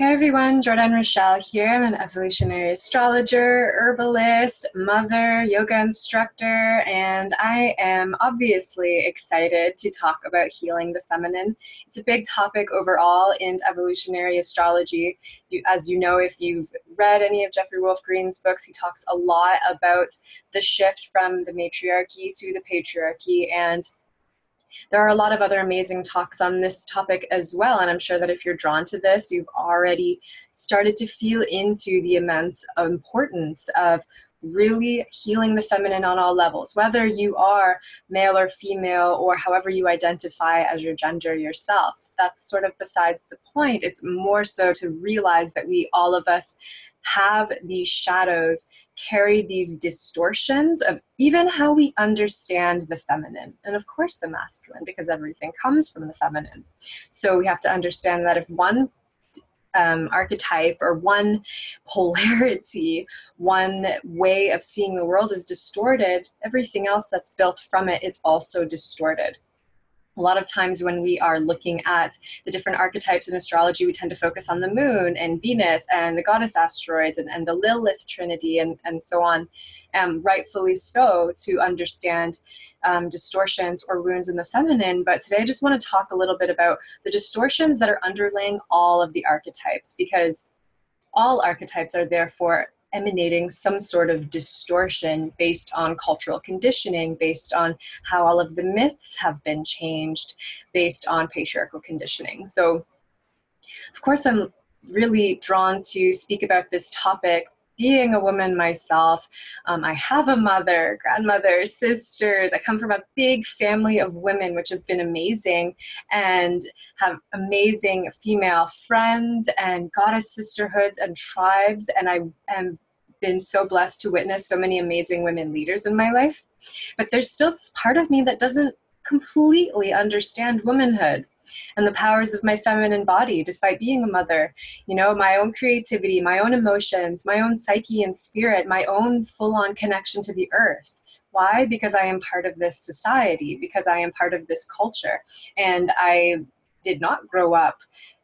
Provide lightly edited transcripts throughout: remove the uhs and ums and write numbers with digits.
Hey everyone, Jordenne Rochelle here. I'm an evolutionary astrologer, herbalist, mother, yoga instructor, and I am obviously excited to talk about healing the feminine. It's a big topic overall in evolutionary astrology. As you know, if you've read any of Jeffrey Wolf Green's books, he talks a lot about the shift from the matriarchy to the patriarchy, and there are a lot of other amazing talks on this topic as well, and I'm sure that if you're drawn to this, you've already started to feel into the immense importance of really healing the feminine on all levels, whether you are male or female or however you identify as your gender yourself. That's sort of besides the point. It's more so to realize that all of us have these shadows, carry these distortions of even how we understand the feminine, and of course the masculine, because everything comes from the feminine. So we have to understand that if one archetype or one polarity, one way of seeing the world is distorted, everything else that's built from it is also distorted. A lot of times when we are looking at the different archetypes in astrology, we tend to focus on the moon and Venus and the goddess asteroids and the Lilith trinity and so on, rightfully so, to understand distortions or wounds in the feminine. But today I just want to talk a little bit about the distortions that are underlying all of the archetypes, because all archetypes are therefore emanating some sort of distortion based on cultural conditioning, based on how all of the myths have been changed, based on patriarchal conditioning. So, of course, I'm really drawn to speak about this topic. Being a woman myself, I have a mother, grandmother, sisters. I come from a big family of women, which has been amazing, and have amazing female friends and goddess sisterhoods and tribes. And I am been so blessed to witness so many amazing women leaders in my life. But there's still this part of me that doesn't completely understand womanhood and the powers of my feminine body, despite being a mother. You know, my own creativity, my own emotions, my own psyche and spirit, my own full-on connection to the earth. Why? Because I am part of this society, because I am part of this culture. And I did not grow up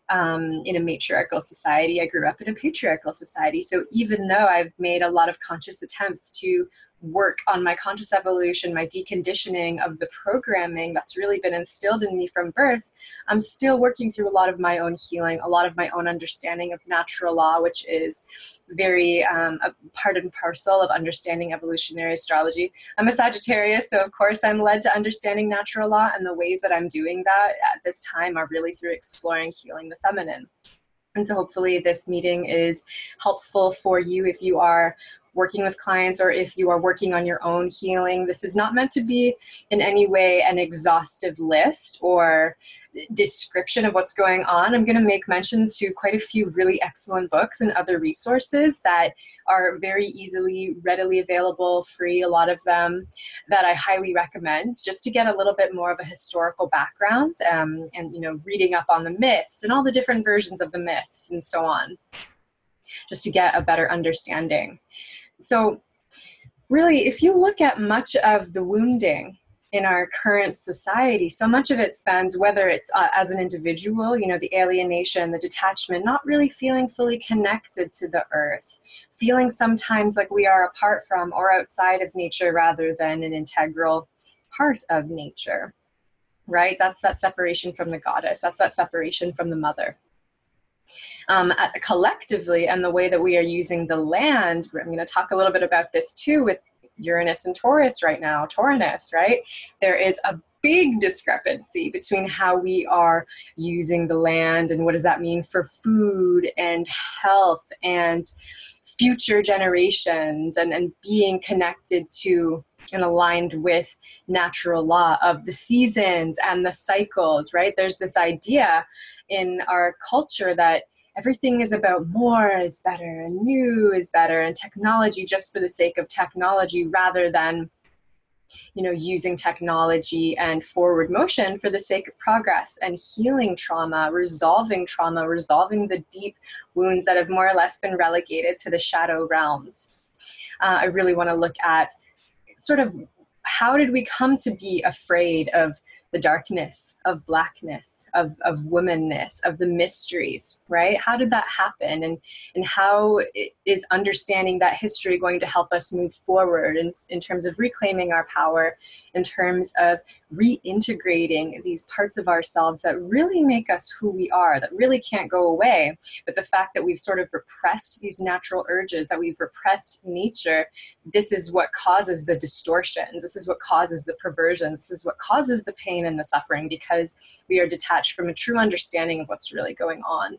in a matriarchal society. I grew up in a patriarchal society. So even though I've made a lot of conscious attempts to work on my conscious evolution, my deconditioning of the programming that's really been instilled in me from birth, I'm still working through a lot of my own healing, a lot of my own understanding of natural law, which is very a part and parcel of understanding evolutionary astrology. I'm a Sagittarius, so of course I'm led to understanding natural law, and the ways that I'm doing that at this time are really through exploring healing the feminine. And so hopefully this meeting is helpful for you if you are working with clients or if you are working on your own healing. This is not meant to be in any way an exhaustive list or description of what's going on. I'm going to make mention to quite a few really excellent books and other resources that are very easily, readily available, free, a lot of them, that I highly recommend, just to get a little bit more of a historical background, and you know, reading up on the myths and all the different versions of the myths and so on, just to get a better understanding. So really, if you look at much of the wounding in our current society, so much of it spans, whether it's as an individual, you know, the alienation, the detachment, not really feeling fully connected to the earth, feeling sometimes like we are apart from or outside of nature rather than an integral part of nature, right? That's that separation from the goddess. That's that separation from the mother. Collectively, and the way that we are using the land, I'm going to talk a little bit about this too with Uranus and Taurus right now, Taurinus, right? There is a big discrepancy between how we are using the land and what does that mean for food and health and future generations and being connected to and aligned with natural law of the seasons and the cycles, right? There's this idea in our culture that everything is about more is better and new is better and technology just for the sake of technology rather than, you know, using technology and forward motion for the sake of progress and healing trauma, resolving the deep wounds that have more or less been relegated to the shadow realms. I really want to look at sort of how did we come to be afraid of the darkness, of blackness, of womanness, of the mysteries, right? How did that happen? And how is understanding that history going to help us move forward in terms of reclaiming our power, in terms of reintegrating these parts of ourselves that really make us who we are, that really can't go away. But the fact that we've sort of repressed these natural urges, that we've repressed nature, this is what causes the distortions. This is what causes the perversions. This is what causes the pain and the suffering, because we are detached from a true understanding of what's really going on.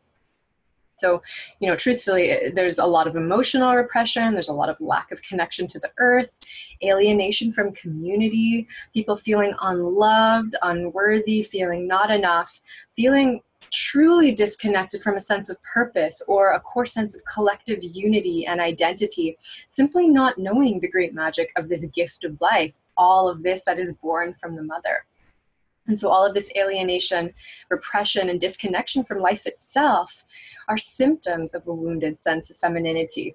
So, you know, truthfully, there's a lot of emotional repression. There's a lot of lack of connection to the earth, alienation from community, people feeling unloved, unworthy, feeling not enough, feeling truly disconnected from a sense of purpose or a core sense of collective unity and identity, simply not knowing the great magic of this gift of life, all of this that is born from the mother. And so all of this alienation, repression, and disconnection from life itself are symptoms of a wounded sense of femininity.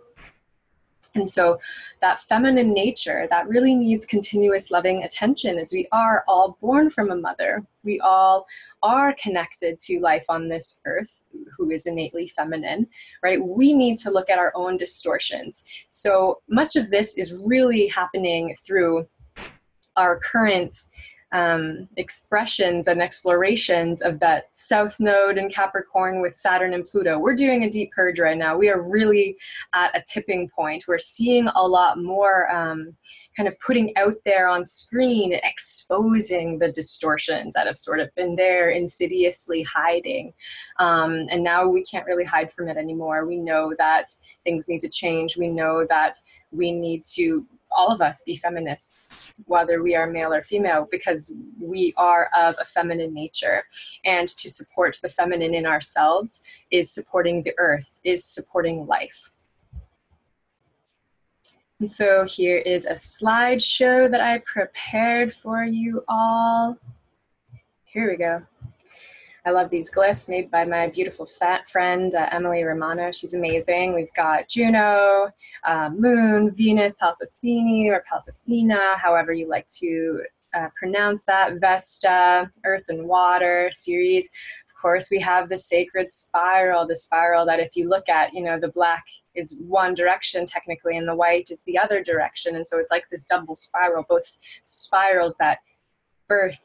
And so that feminine nature that really needs continuous loving attention, as we are all born from a mother. We all are connected to life on this earth who is innately feminine, right? We need to look at our own distortions. So much of this is really happening through our current expressions and explorations of that South Node in Capricorn with Saturn and Pluto. We're doing a deep purge right now. We are really at a tipping point. We're seeing a lot more kind of putting out there on screen, exposing the distortions that have sort of been there insidiously hiding. And now we can't really hide from it anymore. We know that things need to change. We know that we need to, all of us, be feminists, whether we are male or female, because we are of a feminine nature. And to support the feminine in ourselves is supporting the earth, is supporting life. And so here is a slideshow that I prepared for you all. Here we go. I love these glyphs made by my beautiful friend, Emily Romano. She's amazing. We've got Juno, Moon, Venus, Pallas Athene, or Pallas Athena, however you like to pronounce that, Vesta, Earth and Water, Ceres. Of course, we have the sacred spiral, the spiral that if you look at, you know, the black is one direction technically, and the white is the other direction. And so it's like this double spiral, both spirals that birth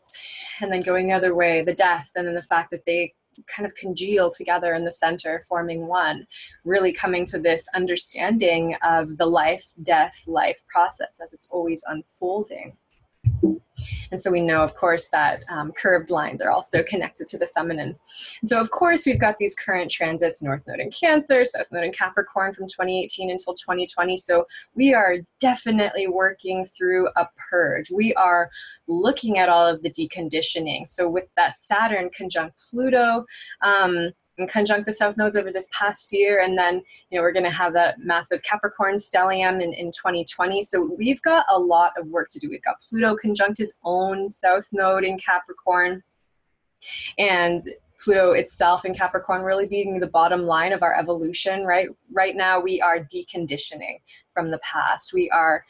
and then going the other way, the death, and then the fact that they kind of congeal together in the center, forming one, really coming to this understanding of the life, death, life process as it's always unfolding. And so we know, of course, that curved lines are also connected to the feminine. And so, of course, we've got these current transits, North Node in Cancer, South Node in Capricorn from 2018 until 2020. So we are definitely working through a purge. We are looking at all of the deconditioning. So with that Saturn conjunct Pluto, and conjunct the South Nodes over this past year. And then, you know, we're going to have that massive Capricorn stellium in 2020. So we've got a lot of work to do. We've got Pluto conjunct his own South Node in Capricorn. And Pluto itself in Capricorn really being the bottom line of our evolution, right? Right now we are deconditioning from the past. We are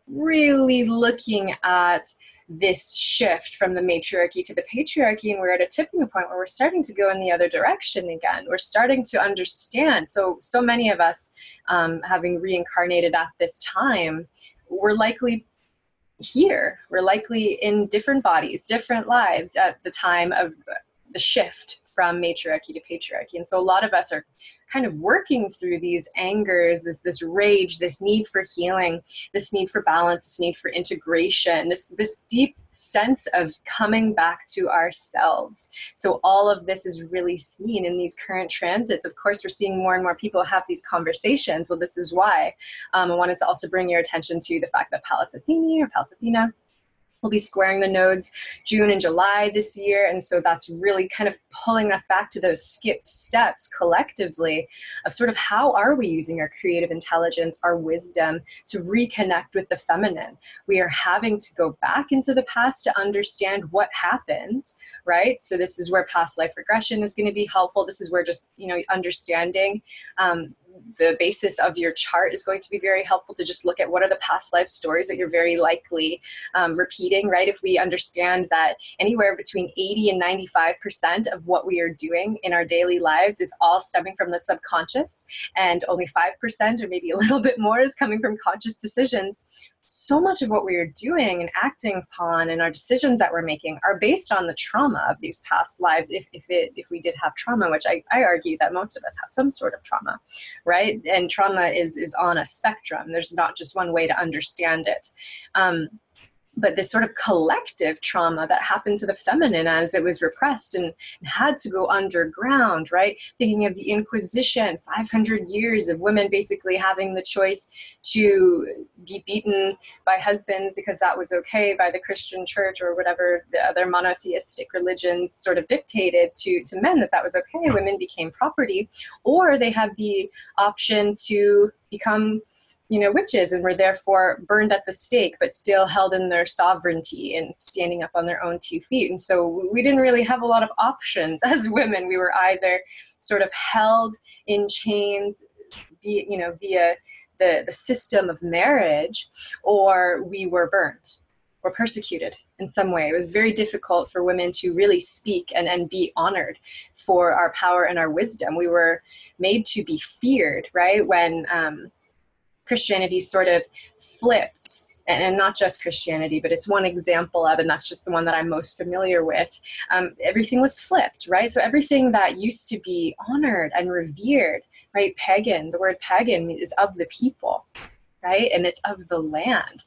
really looking at this shift from the matriarchy to the patriarchy, and we're at a tipping point where we're starting to go in the other direction again. We're starting to understand. So many of us, having reincarnated at this time, we're likely here. We're likely in different bodies, different lives at the time of the shift from matriarchy to patriarchy. And so a lot of us are kind of working through these angers, this rage, this need for healing, this need for balance, this need for integration, this deep sense of coming back to ourselves. So all of this is really seen in these current transits. Of course, we're seeing more and more people have these conversations. Well, this is why I wanted to also bring your attention to the fact that Pallas Athene, or Pallas Athena, we'll be squaring the nodes June and July this year. And so that's really kind of pulling us back to those skipped steps collectively of sort of how are we using our creative intelligence, our wisdom to reconnect with the feminine. We are having to go back into the past to understand what happened, right? So this is where past life regression is going to be helpful. This is where just, you know, understanding the basis of your chart is going to be very helpful to just look at what are the past life stories that you're very likely repeating, right? If we understand that anywhere between 80 and 95% of what we are doing in our daily lives is all stemming from the subconscious, and only 5% or maybe a little bit more is coming from conscious decisions, so much of what we are doing and acting upon and our decisions that we're making are based on the trauma of these past lives. If we did have trauma, which I argue that most of us have some sort of trauma, right? And trauma is on a spectrum. There's not just one way to understand it. But this sort of collective trauma that happened to the feminine as it was repressed and had to go underground, right? Thinking of the Inquisition, 500 years of women basically having the choice to be beaten by husbands because that was okay by the Christian church or whatever the other monotheistic religions sort of dictated to men that was okay. Women became property, or they had the option to become witches and were therefore burned at the stake, but still held in their sovereignty and standing up on their own 2 feet. And so we didn't really have a lot of options as women. We were either sort of held in chains via the system of marriage, or we were burnt or persecuted in some way. It was very difficult for women to really speak and be honored for our power and our wisdom. We were made to be feared, right? When Christianity sort of flipped, and not just Christianity, but it's one example of, and that's just the one that I'm most familiar with. Everything was flipped, right? So everything that used to be honored and revered, right? Pagan, the word pagan is of the people, right? And it's of the land.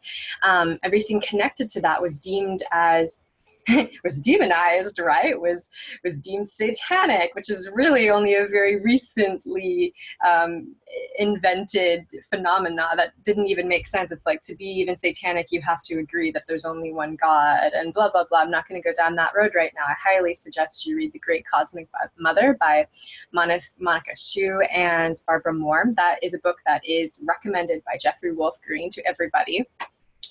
Everything connected to that was deemed as was demonized, right? Was deemed satanic, which is really only a very recently invented phenomena that didn't even make sense. It's like, to be even satanic, you have to agree that there's only one God and blah, blah, blah. I'm not going to go down that road right now. I highly suggest you read The Great Cosmic Mother by Monica Shu and Barbara Moore. That is a book that is recommended by Jeffrey Wolf Green to everybody,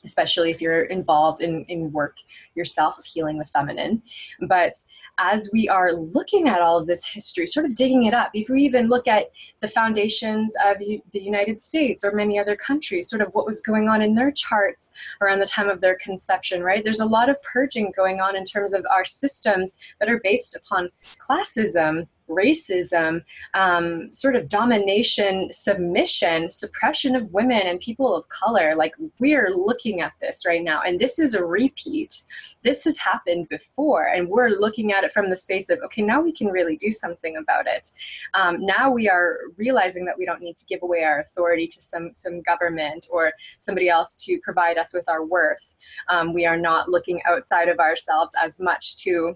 especially if you're involved in work yourself of healing the feminine. But as we are looking at all of this history, sort of digging it up, if we even look at the foundations of the United States or many other countries, sort of what was going on in their charts around the time of their conception, right? There's a lot of purging going on in terms of our systems that are based upon classism, racism, sort of domination, submission, suppression of women and people of color. Like, we're looking at this right now, and this is a repeat. This has happened before, and we're looking at it from the space of, okay, now we can really do something about it. Now we are realizing that we don't need to give away our authority to some government or somebody else to provide us with our worth. We are not looking outside of ourselves as much to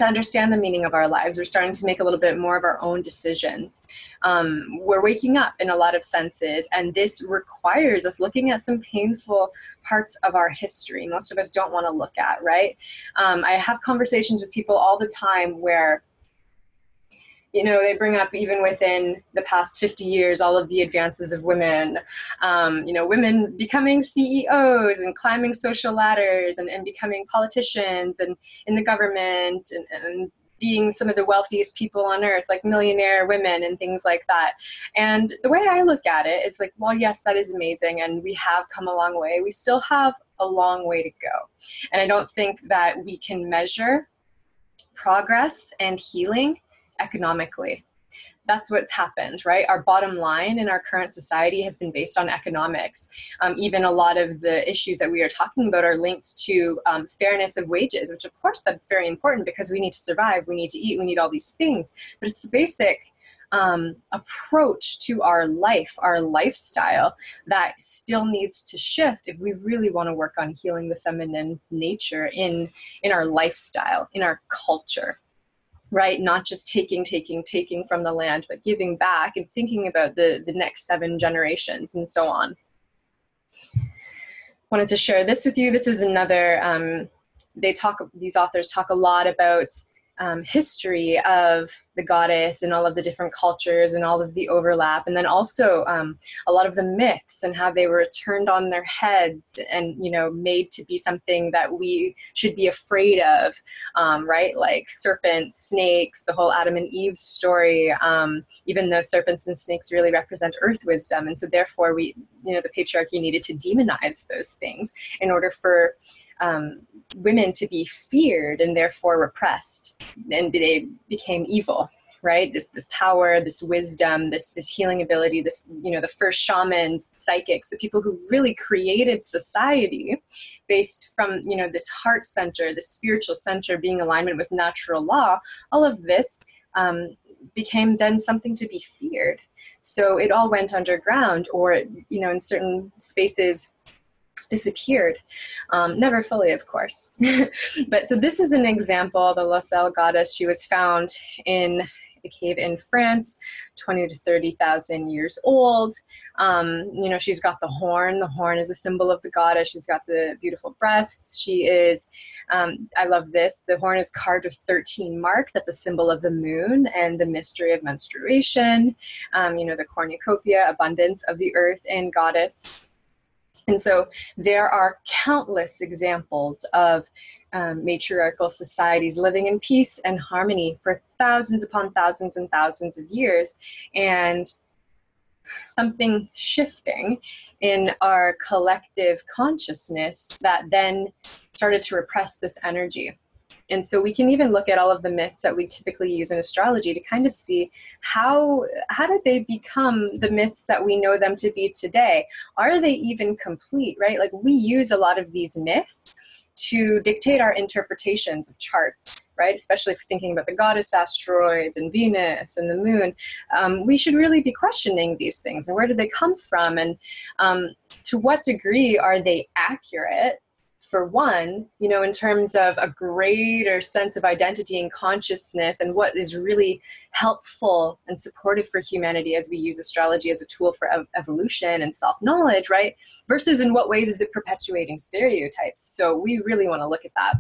understand the meaning of our lives. We're starting to make a little bit more of our own decisions. We're waking up in a lot of senses, and this requires us looking at some painful parts of our history most of us don't want to look at, right? I have conversations with people all the time where they bring up, even within the past 50 years, all of the advances of women, women becoming CEOs and climbing social ladders and becoming politicians and in the government and being some of the wealthiest people on earth, like millionaire women and things like that. And the way I look at it is like, well, yes, that is amazing. And we have come a long way. We still have a long way to go. And I don't think that we can measure progress and healing economically. That's what's happened, right? Our bottom line in our current society has been based on economics. Even a lot of the issues that we are talking about are linked to fairness of wages, which of course that's very important because we need to survive, we need to eat, we need all these things. But it's the basic approach to our life, our lifestyle, that still needs to shift if we really want to work on healing the feminine nature in our lifestyle, in our culture. Right? Not just taking from the land, but giving back and thinking about the next 7 generations and so on. Wanted to share this with you. This is another, these authors talk a lot about history of the goddess and all of the different cultures and all of the overlap. And then also a lot of the myths and how they were turned on their heads and, you know, made to be something that we should be afraid of, right? Like serpents, snakes, the whole Adam and Eve story, even though serpents and snakes really represent earth wisdom. And so therefore we, you know, the patriarchy needed to demonize those things in order for women to be feared and therefore repressed, and they became evil, right? This power, this wisdom, this healing ability, this, you know, the first shamans, psychics, the people who really created society based from, you know, this heart center, this spiritual center being alignment with natural law. All of this became then something to be feared. So it all went underground, or, you know, in certain spaces disappeared. Never fully, of course. But so this is an example, the Loselle goddess. She was found in a cave in France, 20 to 30,000 years old. You know, she's got the horn. The horn is a symbol of the goddess. She's got the beautiful breasts. She is, I love this, the horn is carved with 13 marks. That's a symbol of the moon and the mystery of menstruation. You know, the cornucopia, abundance of the earth and goddess. And so there are countless examples of matriarchal societies living in peace and harmony for thousands upon thousands and thousands of years, and something shifting in our collective consciousness that then started to repress this energy. And so we can even look at all of the myths that we typically use in astrology to kind of see how did they become the myths that we know them to be today? Are they even complete, right? Like, we use a lot of these myths to dictate our interpretations of charts, right? Especially if thinking about the goddess asteroids and Venus and the moon. We should really be questioning these things, and where did they come from? And to what degree are they accurate? For one, you know, in terms of a greater sense of identity and consciousness, and what is really helpful and supportive for humanity as we use astrology as a tool for evolution and self-knowledge, right? Versus in what ways is it perpetuating stereotypes? So we really want to look at that.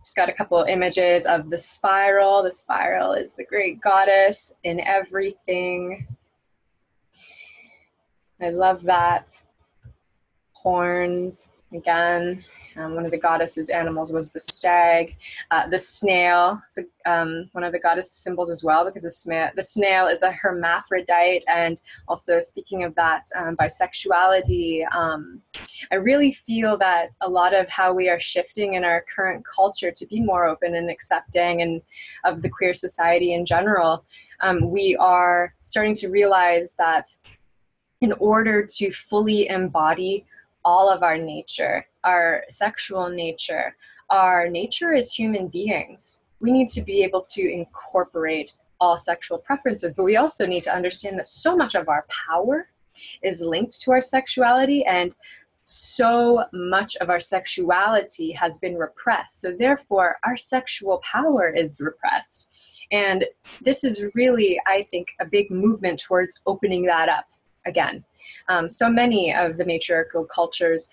Just got a couple images of the spiral. The spiral is the great goddess in everything. I love that. Horns. Again, one of the goddess's animals was the stag. The snail is one of the goddess symbols as well, because the snail is a hermaphrodite. And also, speaking of that, bisexuality, I really feel that a lot of how we are shifting in our current culture to be more open and accepting and of the queer society in general, we are starting to realize that in order to fully embody all of our nature, our sexual nature, our nature as human beings, we need to be able to incorporate all sexual preferences, but we also need to understand that so much of our power is linked to our sexuality, and so much of our sexuality has been repressed. So therefore, our sexual power is repressed. And this is really, I think, a big movement towards opening that up again. So many of the matriarchal cultures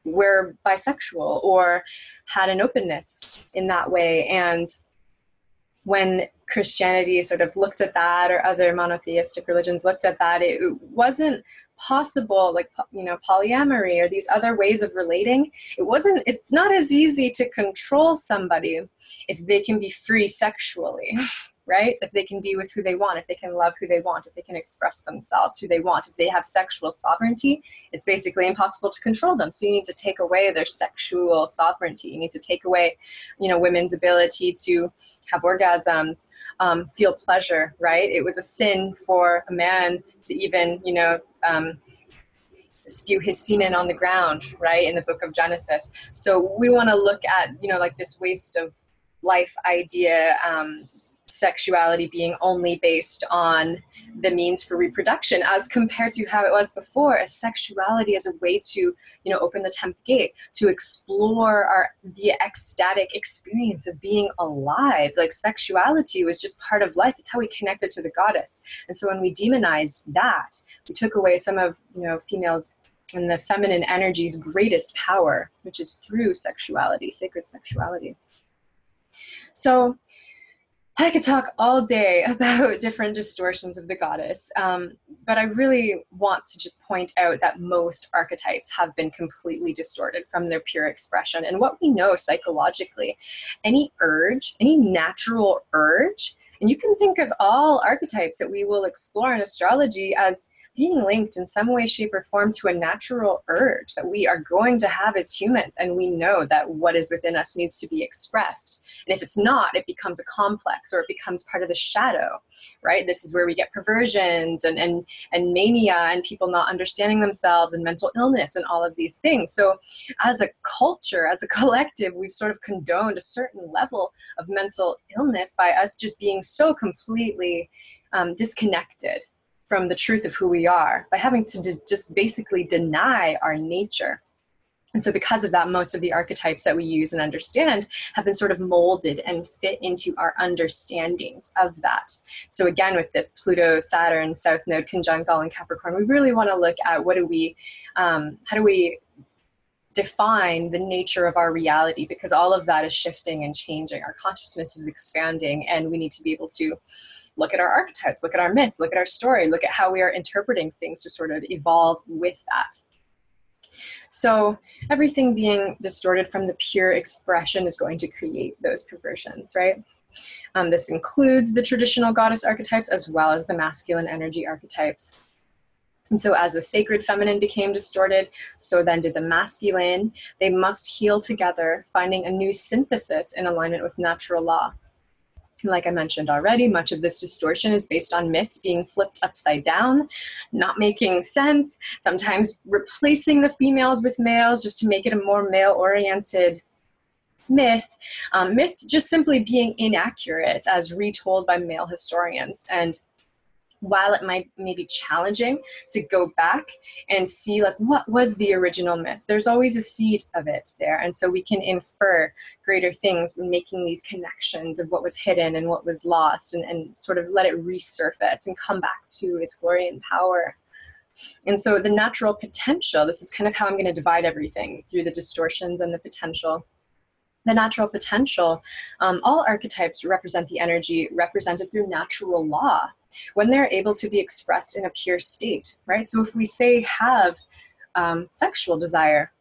were bisexual or had an openness in that way. And when Christianity sort of looked at that, or other monotheistic religions looked at that, it wasn't possible, like, you know, polyamory or these other ways of relating. It's not as easy to control somebody if they can be free sexually, right? If they can be with who they want, if they can love who they want, if they can express themselves who they want, if they have sexual sovereignty, it's basically impossible to control them. So you need to take away their sexual sovereignty. You need to take away, you know, women's ability to have orgasms, feel pleasure, right? It was a sin for a man to even, you know, spew his semen on the ground, right, in the book of Genesis. So we want to look at, you know, like this waste of life idea, sexuality being only based on the means for reproduction, as compared to how it was before, as sexuality as a way to, you know, open the 10th gate, to explore the ecstatic experience of being alive. Like, sexuality was just part of life. It's how we connected to the goddess. And so when we demonized that, we took away some of, you know, females and the feminine energy's greatest power, which is through sexuality, sacred sexuality. So I could talk all day about different distortions of the goddess, but I really want to just point out that most archetypes have been completely distorted from their pure expression. And what we know psychologically, any urge, any natural urge, and you can think of all archetypes that we will explore in astrology as being linked in some way, shape, or form to a natural urge that we are going to have as humans. And we know that what is within us needs to be expressed. And if it's not, it becomes a complex, or it becomes part of the shadow, right? This is where we get perversions and mania, and people not understanding themselves, and mental illness, and all of these things. So as a culture, as a collective, we've sort of condoned a certain level of mental illness by us just being so completely disconnected from the truth of who we are, by having to just basically deny our nature. And so because of that, most of the archetypes that we use and understand have been sort of molded and fit into our understandings of that. So again, with this Pluto, Saturn, South Node conjunct all in Capricorn, we really want to look at how do we define the nature of our reality, because all of that is shifting and changing. Our consciousness is expanding, and we need to be able to look at our archetypes, look at our myth, look at our story, look at how we are interpreting things to sort of evolve with that. So everything being distorted from the pure expression is going to create those perversions, right? This includes the traditional goddess archetypes as well as the masculine energy archetypes. And so as the sacred feminine became distorted, so then did the masculine. They must heal together, finding a new synthesis in alignment with natural law. Like I mentioned already, much of this distortion is based on myths being flipped upside down, not making sense, sometimes replacing the females with males just to make it a more male-oriented myth. Myths just simply being inaccurate as retold by male historians. And while it may be challenging to go back and see like what was the original myth, there's always a seed of it there, and so we can infer greater things when making these connections of what was hidden and what was lost, and sort of let it resurface and come back to its glory and power. And so the natural potential, this is kind of how I'm going to divide everything through the distortions and the potential. The natural potential, all archetypes represent the energy represented through natural law when they're able to be expressed in a pure state, right? So if we say have sexual desire,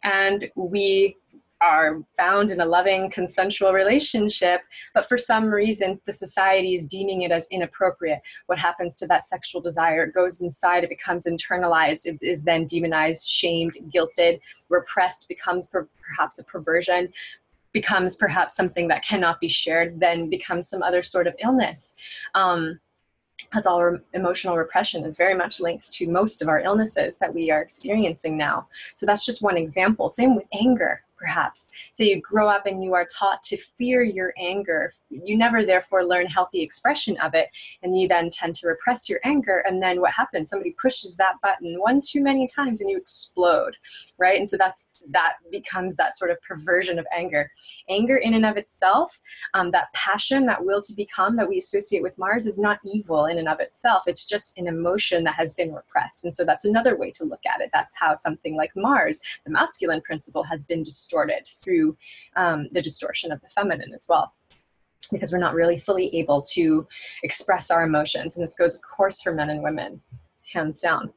and we are found in a loving consensual relationship, but for some reason the society is deeming it as inappropriate, what happens to that sexual desire? It goes inside, it becomes internalized, it is then demonized, shamed, guilted, repressed, becomes perhaps a perversion, becomes perhaps something that cannot be shared, then becomes some other sort of illness. As all emotional repression is very much linked to most of our illnesses that we are experiencing now. So that's just one example. Same with anger, perhaps. So you grow up and you are taught to fear your anger. You never therefore learn healthy expression of it, and you then tend to repress your anger, and then what happens? Somebody pushes that button one too many times and you explode, right? And so that becomes that sort of perversion of anger. Anger in and of itself, that passion, that will to become that we associate with Mars, is not evil in and of itself. It's just an emotion that has been repressed. And so that's another way to look at it. That's how something like Mars, the masculine principle, has been distorted through the distortion of the feminine as well, because we're not really fully able to express our emotions. And this goes, of course, for men and women, hands down.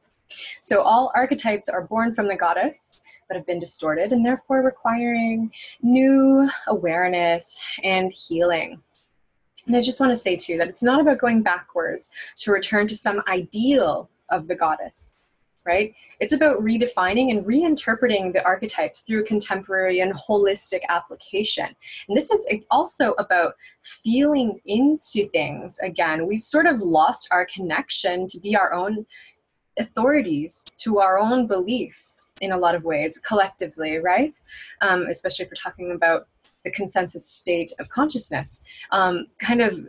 So all archetypes are born from the goddess, but have been distorted, and therefore requiring new awareness and healing. And I just want to say too that it's not about going backwards to return to some ideal of the goddess, right? It's about redefining and reinterpreting the archetypes through contemporary and holistic application. And this is also about feeling into things. Again, we've sort of lost our connection to be our own authorities, to our own beliefs in a lot of ways, collectively, right? Especially if we're talking about the consensus state of consciousness, kind of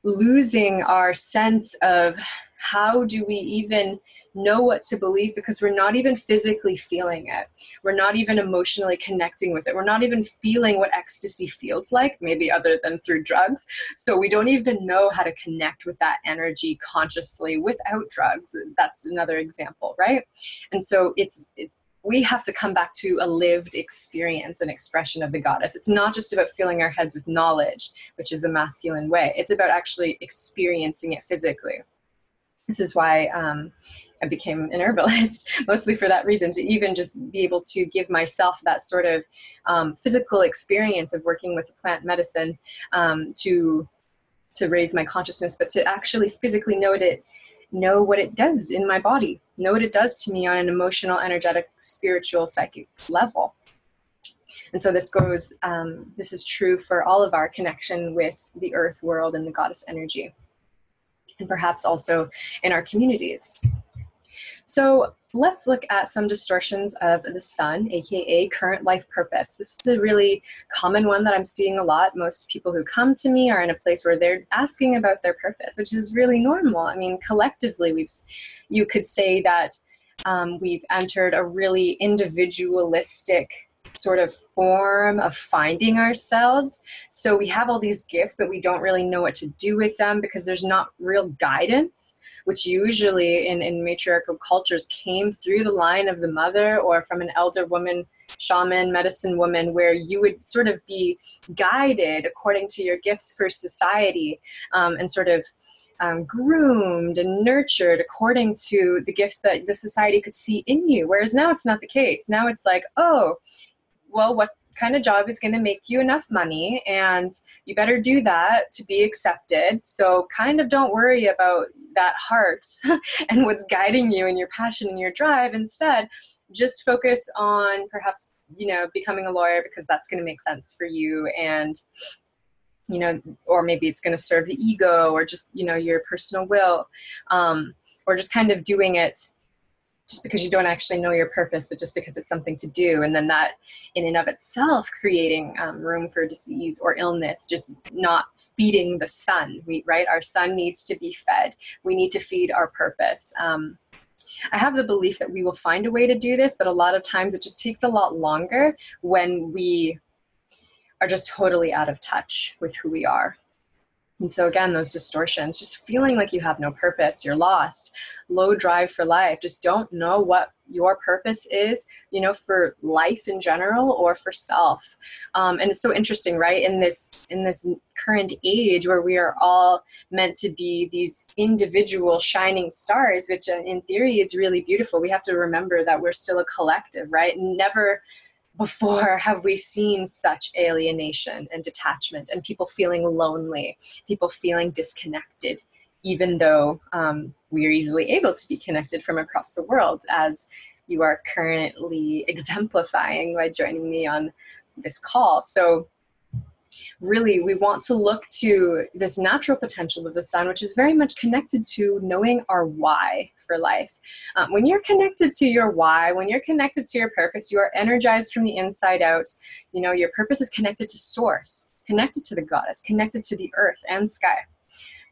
losing our sense of how do we even know what to believe, because we're not even physically feeling it. We're not even emotionally connecting with it. We're not even feeling what ecstasy feels like, maybe other than through drugs. So we don't even know how to connect with that energy consciously without drugs. That's another example, right? And so it's we have to come back to a lived experience and expression of the goddess. It's not just about filling our heads with knowledge, which is the masculine way. It's about actually experiencing it physically. This is why I became an herbalist, mostly for that reason, to even just be able to give myself that sort of physical experience of working with plant medicine to raise my consciousness, but to actually physically know what it does in my body, know what it does to me on an emotional, energetic, spiritual, psychic level. And so this is true for all of our connection with the earth world and the goddess energy, and perhaps also in our communities. So let's look at some distortions of the sun, aka current life purpose. This is a really common one that I'm seeing a lot. Most people who come to me are in a place where they're asking about their purpose, which is really normal. I mean, collectively, you could say that we've entered a really individualistic sort of form of finding ourselves. So we have all these gifts, but we don't really know what to do with them because there's not real guidance, which usually in matriarchal cultures came through the line of the mother or from an elder woman, shaman, medicine woman, where you would sort of be guided according to your gifts for society, and sort of groomed and nurtured according to the gifts that the society could see in you. Whereas now it's not the case. Now it's like, oh, well, what kind of job is going to make you enough money, and you better do that to be accepted. So kind of don't worry about that heart and what's guiding you and your passion and your drive. Instead, just focus on perhaps, becoming a lawyer because that's going to make sense for you, and or maybe it's going to serve the ego, or just, your personal will, or just kind of doing it just because you don't actually know your purpose, but just because it's something to do. And then that in and of itself creating room for disease or illness, just not feeding the sun, right? Our sun needs to be fed. We need to feed our purpose. I have the belief that we will find a way to do this, but a lot of times it just takes a lot longer when we are just totally out of touch with who we are. And so again, those distortions, just feeling like you have no purpose, you're lost, low drive for life, just don't know what your purpose is, for life in general or for self. And it's so interesting, right? In this current age where we are all meant to be these individual shining stars, which in theory is really beautiful. We have to remember that we're still a collective, right? Never before have we seen such alienation and detachment, and people feeling lonely, people feeling disconnected, even though we are easily able to be connected from across the world, as you are currently exemplifying by joining me on this call. So really, we want to look to this natural potential of the sun, which is very much connected to knowing our why for life. When you're connected to your why, when you're connected to your purpose, you are energized from the inside out. Your purpose is connected to source, connected to the goddess, connected to the earth and sky.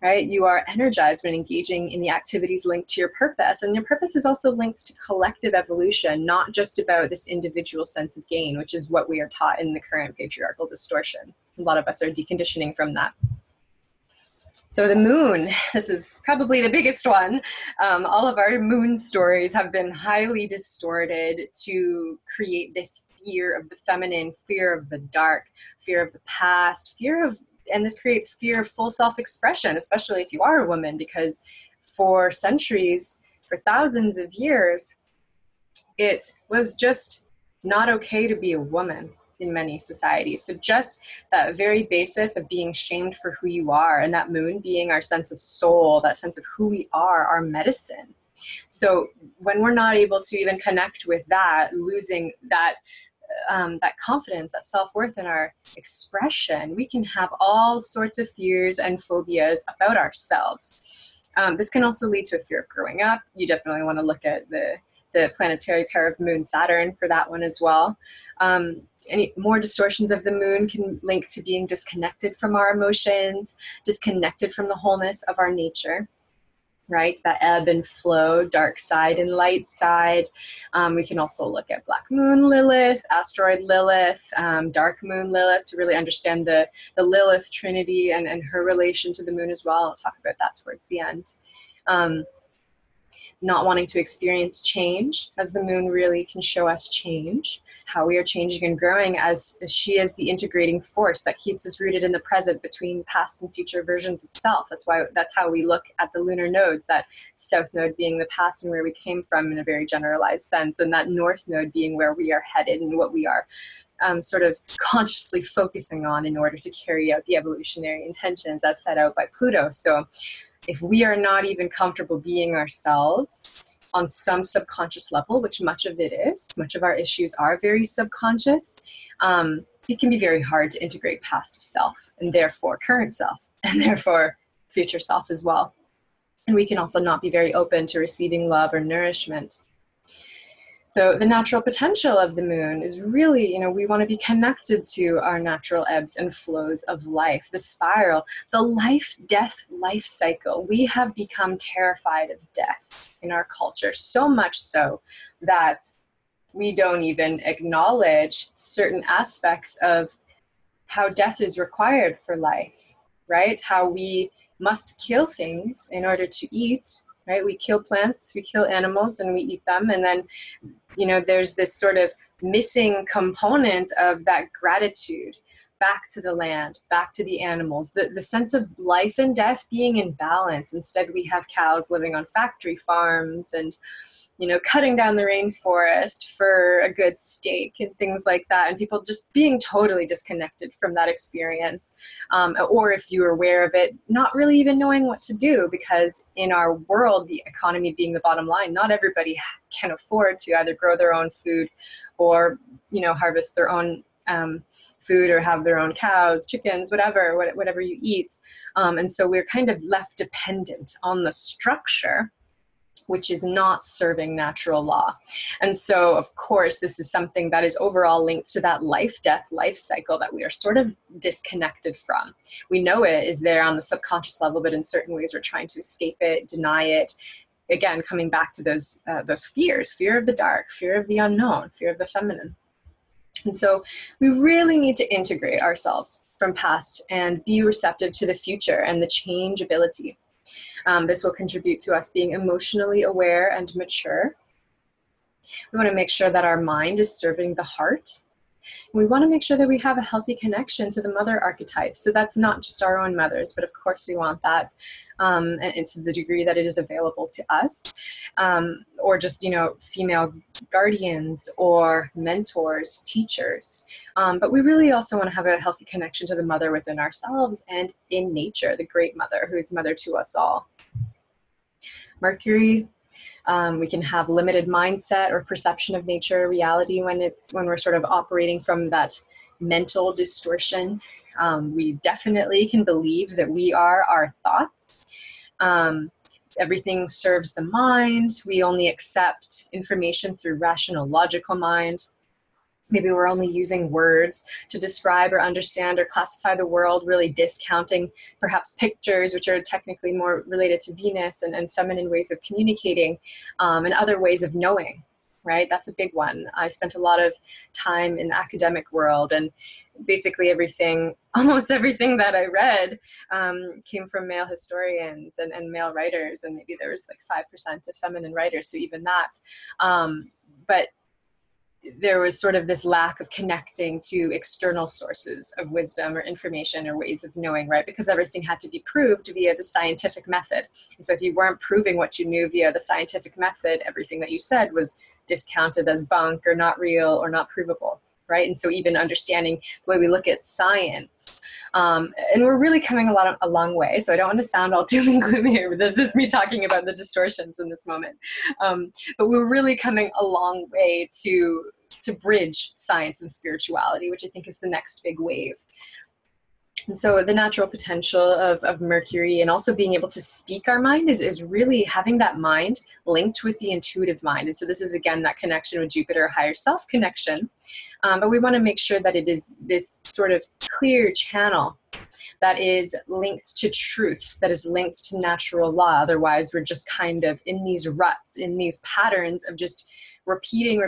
Right? You are energized when engaging in the activities linked to your purpose. And your purpose is also linked to collective evolution, not just about this individual sense of gain, which is what we are taught in the current patriarchal distortion. A lot of us are deconditioning from that. So the moon, this is probably the biggest one. All of our moon stories have been highly distorted to create this fear of the feminine, fear of the dark, fear of the past, and this creates fear of full self-expression, especially if you are a woman, because for centuries, for thousands of years, it was just not okay to be a woman in many societies. So just that very basis of being shamed for who you are, and that moon being our sense of soul, that sense of who we are, our medicine. So when we're not able to even connect with that, losing that confidence, that self-worth in our expression, we can have all sorts of fears and phobias about ourselves. This can also lead to a fear of growing up. You definitely want to look at the planetary pair of moon Saturn for that one as well. Any more distortions of the moon can link to being disconnected from our emotions, disconnected from the wholeness of our nature. Right? That ebb and flow, dark side and light side. We can also look at Black Moon Lilith, Asteroid Lilith, Dark Moon Lilith to really understand the Lilith Trinity and her relation to the moon as well. I'll talk about that towards the end. not wanting to experience change, as the moon really can show us change, how we are changing and growing as she is the integrating force that keeps us rooted in the present between past and future versions of self. That's how we look at the lunar nodes, that south node being the past and where we came from in a very generalized sense, and that north node being where we are headed and what we are sort of consciously focusing on in order to carry out the evolutionary intentions as set out by Pluto. So if we are not even comfortable being ourselves on some subconscious level, which much of it is, much of our issues are very subconscious, it can be very hard to integrate past self and therefore current self and therefore future self as well. And we can also not be very open to receiving love or nourishment. So the natural potential of the moon is really, we want to be connected to our natural ebbs and flows of life, the spiral, the life-death life cycle. We have become terrified of death in our culture, so much so that we don't even acknowledge certain aspects of how death is required for life, right? How we must kill things in order to eat, right? We kill plants, we kill animals, and we eat them. And then, there's this sort of missing component of that gratitude back to the land, back to the animals, the sense of life and death being in balance. Instead, we have cows living on factory farms and, cutting down the rainforest for a good steak and things like that. And people just being totally disconnected from that experience. Or if you're aware of it, not really even knowing what to do, because in our world, the economy being the bottom line, not everybody can afford to either grow their own food or, harvest their own food or have their own cows, chickens, whatever you eat. And so we're kind of left dependent on the structure, which is not serving natural law. And so, of course, this is something that is overall linked to that life-death life cycle that we are sort of disconnected from. We know it is there on the subconscious level, but in certain ways we're trying to escape it, deny it. Again, coming back to those fears, fear of the dark, fear of the unknown, fear of the feminine. And so we really need to integrate ourselves from past and be receptive to the future and the changeability. This will contribute to us being emotionally aware and mature. We want to make sure that our mind is serving the heart. We want to make sure that we have a healthy connection to the mother archetype. So that's not just our own mothers, but of course we want that, and to the degree that it is available to us, or just, female guardians or mentors, teachers. But we really also want to have a healthy connection to the mother within ourselves and in nature, the great mother who is mother to us all. Mercury, we can have limited mindset or perception of nature, reality, when we're sort of operating from that mental distortion. We definitely can believe that we are our thoughts. Everything serves the mind. We only accept information through rational, logical mind. Maybe we're only using words to describe or understand or classify the world, really discounting perhaps pictures, which are technically more related to Venus and feminine ways of communicating, and other ways of knowing, right? That's a big one. I spent a lot of time in the academic world, and basically almost everything that I read came from male historians and male writers, and maybe there was like 5% of feminine writers, so even that. But there was sort of this lack of connecting to external sources of wisdom or information or ways of knowing, right? Because everything had to be proved via the scientific method. And so if you weren't proving what you knew via the scientific method, everything that you said was discounted as bunk or not real or not provable, right? And so even understanding the way we look at science, and we're really coming a long way. So I don't want to sound all doom and gloom here. This is me talking about the distortions in this moment. But we're really coming a long way to bridge science and spirituality, which I think is the next big wave. And so the natural potential of Mercury and also being able to speak our mind is really having that mind linked with the intuitive mind. And so this is, again, that connection with Jupiter, higher self connection. But we want to make sure that it is this sort of clear channel that is linked to truth, that is linked to natural law. Otherwise, we're just kind of in these ruts, in these patterns of just repeating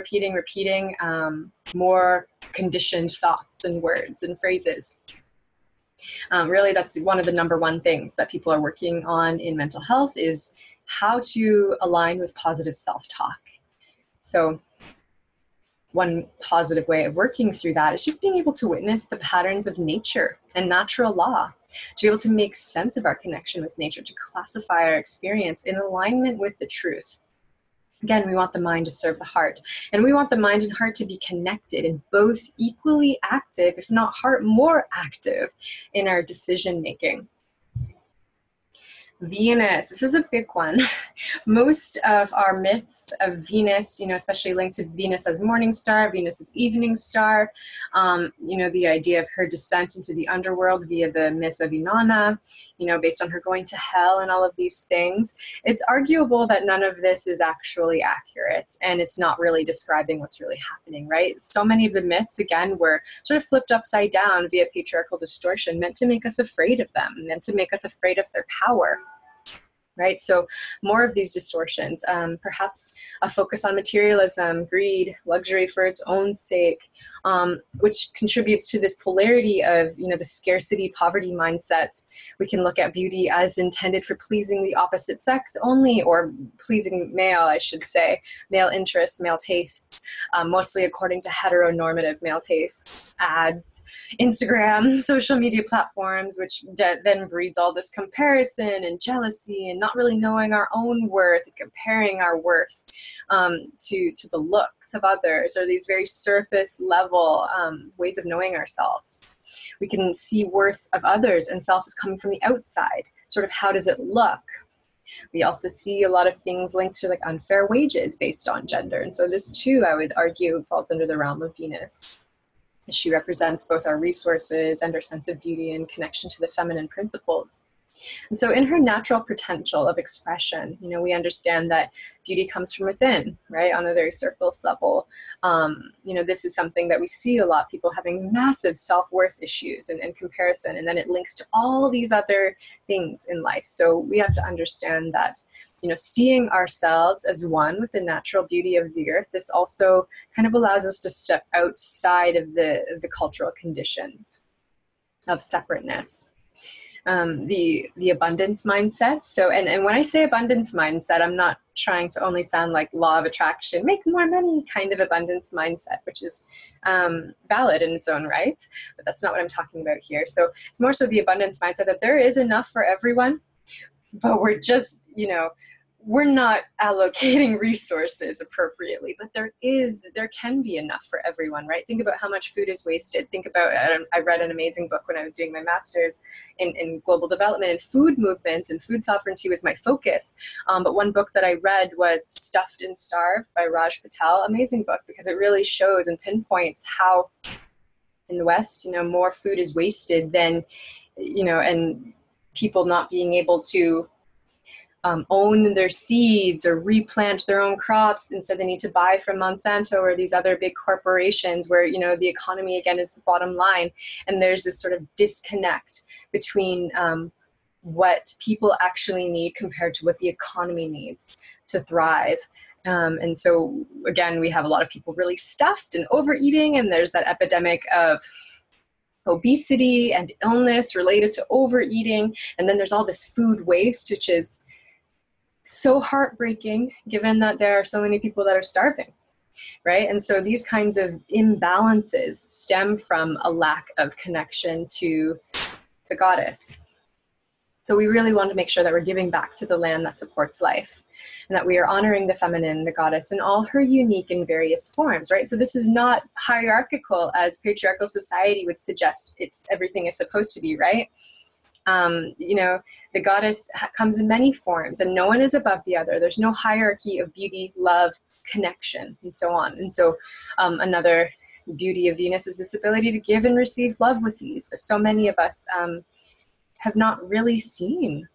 more conditioned thoughts and words and phrases. Really, that's one of the number one things that people are working on in mental health is how to align with positive self-talk. So one positive way of working through that is just being able to witness the patterns of nature and natural law, to be able to make sense of our connection with nature, to classify our experience in alignment with the truth. Again, we want the mind to serve the heart, and we want the mind and heart to be connected and both equally active, if not heart more active, in our decision making. Venus, this is a big one. Most of our myths of Venus, especially linked to Venus as morning star, Venus as evening star, the idea of her descent into the underworld via the myth of Inanna, based on her going to hell and all of these things. It's arguable that none of this is actually accurate, and it's not really describing what's really happening, right? So many of the myths, again, were sort of flipped upside down via patriarchal distortion, meant to make us afraid of them, meant to make us afraid of their power. Right? So more of these distortions, perhaps a focus on materialism, greed, luxury for its own sake, which contributes to this polarity of, the scarcity, poverty mindsets. We can look at beauty as intended for pleasing the opposite sex only, or pleasing male, I should say, male interests, male tastes, mostly according to heteronormative male tastes, ads, Instagram, social media platforms, which then breeds all this comparison and jealousy and not really knowing our own worth, comparing our worth to the looks of others, or these very surface level ways of knowing ourselves. We can see worth of others and self as coming from the outside, sort of how does it look? We also see a lot of things linked to like unfair wages based on gender. And so this too, I would argue, falls under the realm of Venus. She represents both our resources and our sense of beauty and connection to the feminine principles. And so in her natural potential of expression, we understand that beauty comes from within, right? On a very surface level. This is something that we see a lot, people having massive self-worth issues and comparison, and then it links to all these other things in life. So we have to understand that, seeing ourselves as one with the natural beauty of the earth, this also kind of allows us to step outside of the cultural conditions of separateness. The abundance mindset. So, and when I say abundance mindset, I'm not trying to only sound like law of attraction, make more money kind of abundance mindset, which is valid in its own right, but that's not what I'm talking about here. So it's more so the abundance mindset that there is enough for everyone, but we're just, we're not allocating resources appropriately, but there can be enough for everyone, right? Think about how much food is wasted. Think about, I read an amazing book when I was doing my master's in global development, and food movements and food sovereignty was my focus. But one book that I read was Stuffed and Starved by Raj Patel. Amazing book, because it really shows and pinpoints how in the West, more food is wasted than, and people not being able to own their seeds or replant their own crops. Instead, they need to buy from Monsanto or these other big corporations where, the economy, again, is the bottom line. And there's this sort of disconnect between what people actually need compared to what the economy needs to thrive. And so, again, we have a lot of people really stuffed and overeating, and there's that epidemic of obesity and illness related to overeating. And then there's all this food waste, which is so heartbreaking given that there are so many people that are starving, right? And so these kinds of imbalances stem from a lack of connection to the goddess. So we really want to make sure that we're giving back to the land that supports life, and that we are honoring the feminine, the goddess, in all her unique and various forms, right? So this is not hierarchical as patriarchal society would suggest everything is supposed to be, right? The goddess comes in many forms, and no one is above the other. There's no hierarchy of beauty, love, connection, and so on. And so another beauty of Venus is this ability to give and receive love with ease. But so many of us have not really seen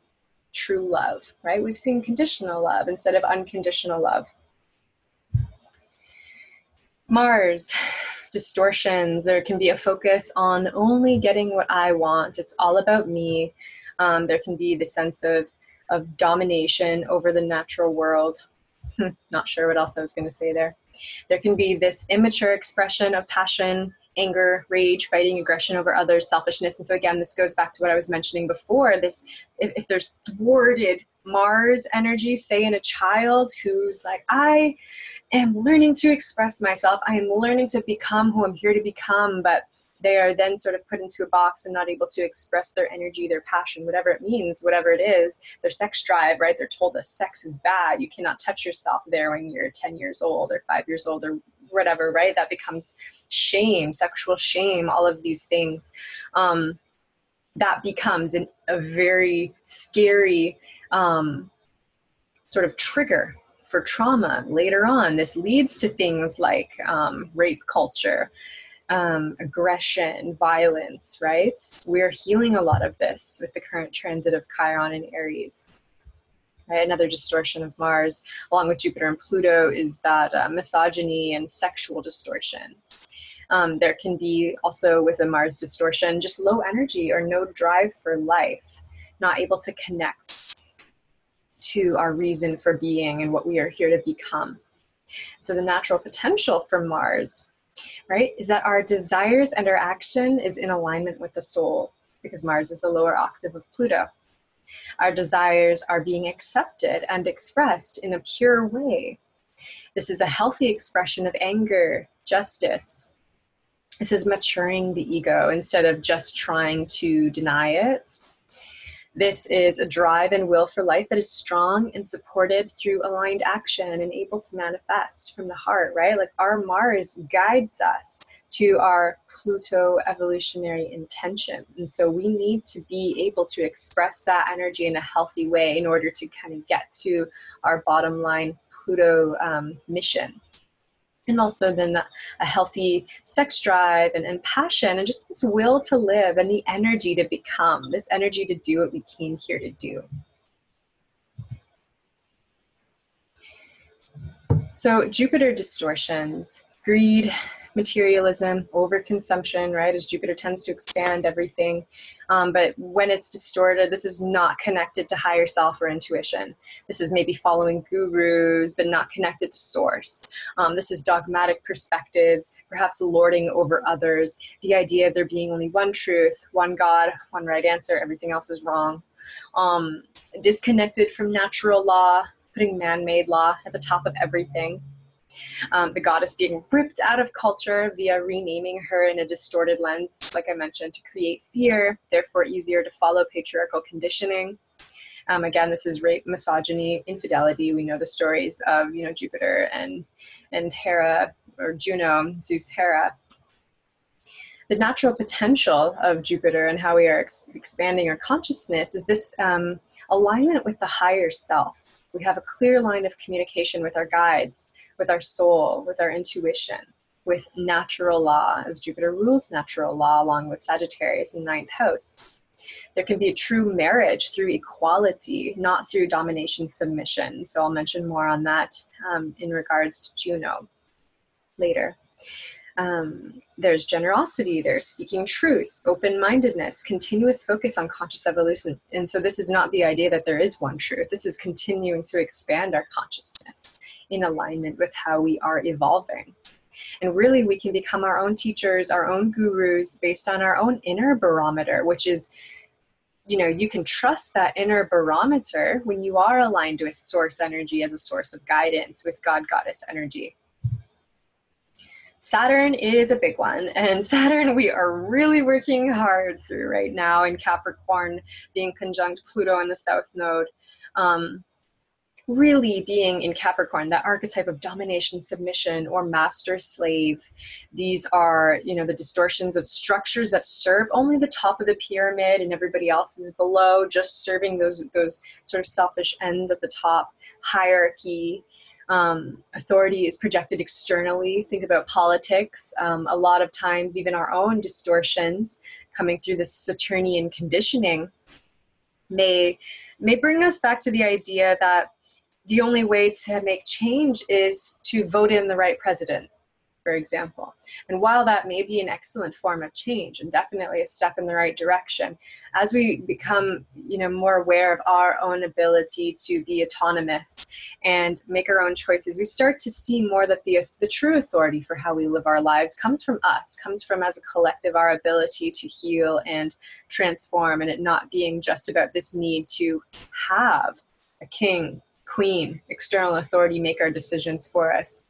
true love, right? We've seen conditional love instead of unconditional love. Mars, distortions. There can be a focus on only getting what I want. It's all about me. There can be the sense of domination over the natural world. Not sure what else I was going to say there. There can be this immature expression of passion, anger, rage, fighting, aggression over others, selfishness. And so again, this goes back to what I was mentioning before. If there's thwarted Mars energy, say in a child who's like, I am learning to express myself, I am learning to become who I'm here to become, but they are then sort of put into a box and not able to express their energy, their passion, whatever it means, whatever it is, their sex drive, right? They're told that sex is bad. You cannot touch yourself there when you're 10 years old or 5 years old or whatever, right? That becomes shame, sexual shame, all of these things. That becomes a very scary sort of trigger for trauma later on. This leads to things like rape culture, aggression, violence, right? We're healing a lot of this with the current transit of Chiron and Aries. Right? Another distortion of Mars, along with Jupiter and Pluto, is that misogyny and sexual distortions. There can be also, with a Mars distortion, just low energy or no drive for life, not able to connect to our reason for being and what we are here to become. So the natural potential for Mars, right, is that our desires and our action is in alignment with the soul, because Mars is the lower octave of Pluto. Our desires are being accepted and expressed in a pure way. This is a healthy expression of anger, justice. This is maturing the ego instead of just trying to deny it. This is a drive and will for life that is strong and supported through aligned action and able to manifest from the heart, right? Like our Mars guides us to our Pluto evolutionary intention. And so we need to be able to express that energy in a healthy way in order to kind of get to our bottom line Pluto mission. And also then a healthy sex drive and passion and just this will to live and the energy to become, this energy to do what we came here to do. So Jupiter distortions, greed, materialism, overconsumption, right? As Jupiter tends to expand everything. But when it's distorted, this is not connected to higher self or intuition. This is maybe following gurus, but not connected to source. This is dogmatic perspectives, perhaps lording over others. The idea of there being only one truth, one God, one right answer, everything else is wrong. Disconnected from natural law, putting man-made law at the top of everything. The goddess being ripped out of culture via renaming her in a distorted lens, like I mentioned, to create fear, therefore easier to follow patriarchal conditioning. Again, this is rape, misogyny, infidelity. We know the stories of, Jupiter and Hera, or Juno, Zeus, Hera. The natural potential of Jupiter and how we are expanding our consciousness is this alignment with the higher self. We have a clear line of communication with our guides, with our soul, with our intuition, with natural law, as Jupiter rules natural law along with Sagittarius in 9th house. There can be a true marriage through equality, not through domination, submission. So I'll mention more on that in regards to Juno later. There's generosity, there's speaking truth, open-mindedness, continuous focus on conscious evolution. And so this is not the idea that there is one truth. This is continuing to expand our consciousness in alignment with how we are evolving. And really, we can become our own teachers, our own gurus, based on our own inner barometer, which is, you can trust that inner barometer when you are aligned with source energy as a source of guidance, with God, goddess energy. Saturn is a big one, and Saturn we are really working hard through right now in Capricorn, being conjunct Pluto in the South Node. Really being in Capricorn, that archetype of domination, submission, or master slave. These are, the distortions of structures that serve only the top of the pyramid and everybody else is below, just serving those sort of selfish ends at the top. Hierarchy. Authority is projected externally. Think about politics. A lot of times, even our own distortions coming through this Saturnian conditioning may bring us back to the idea that the only way to make change is to vote in the right president, for example. And while that may be an excellent form of change and definitely a step in the right direction, as we become, more aware of our own ability to be autonomous and make our own choices, we start to see more that the true authority for how we live our lives comes from us, comes from, as a collective, our ability to heal and transform, and it not being just about this need to have a king, queen, external authority make our decisions for us,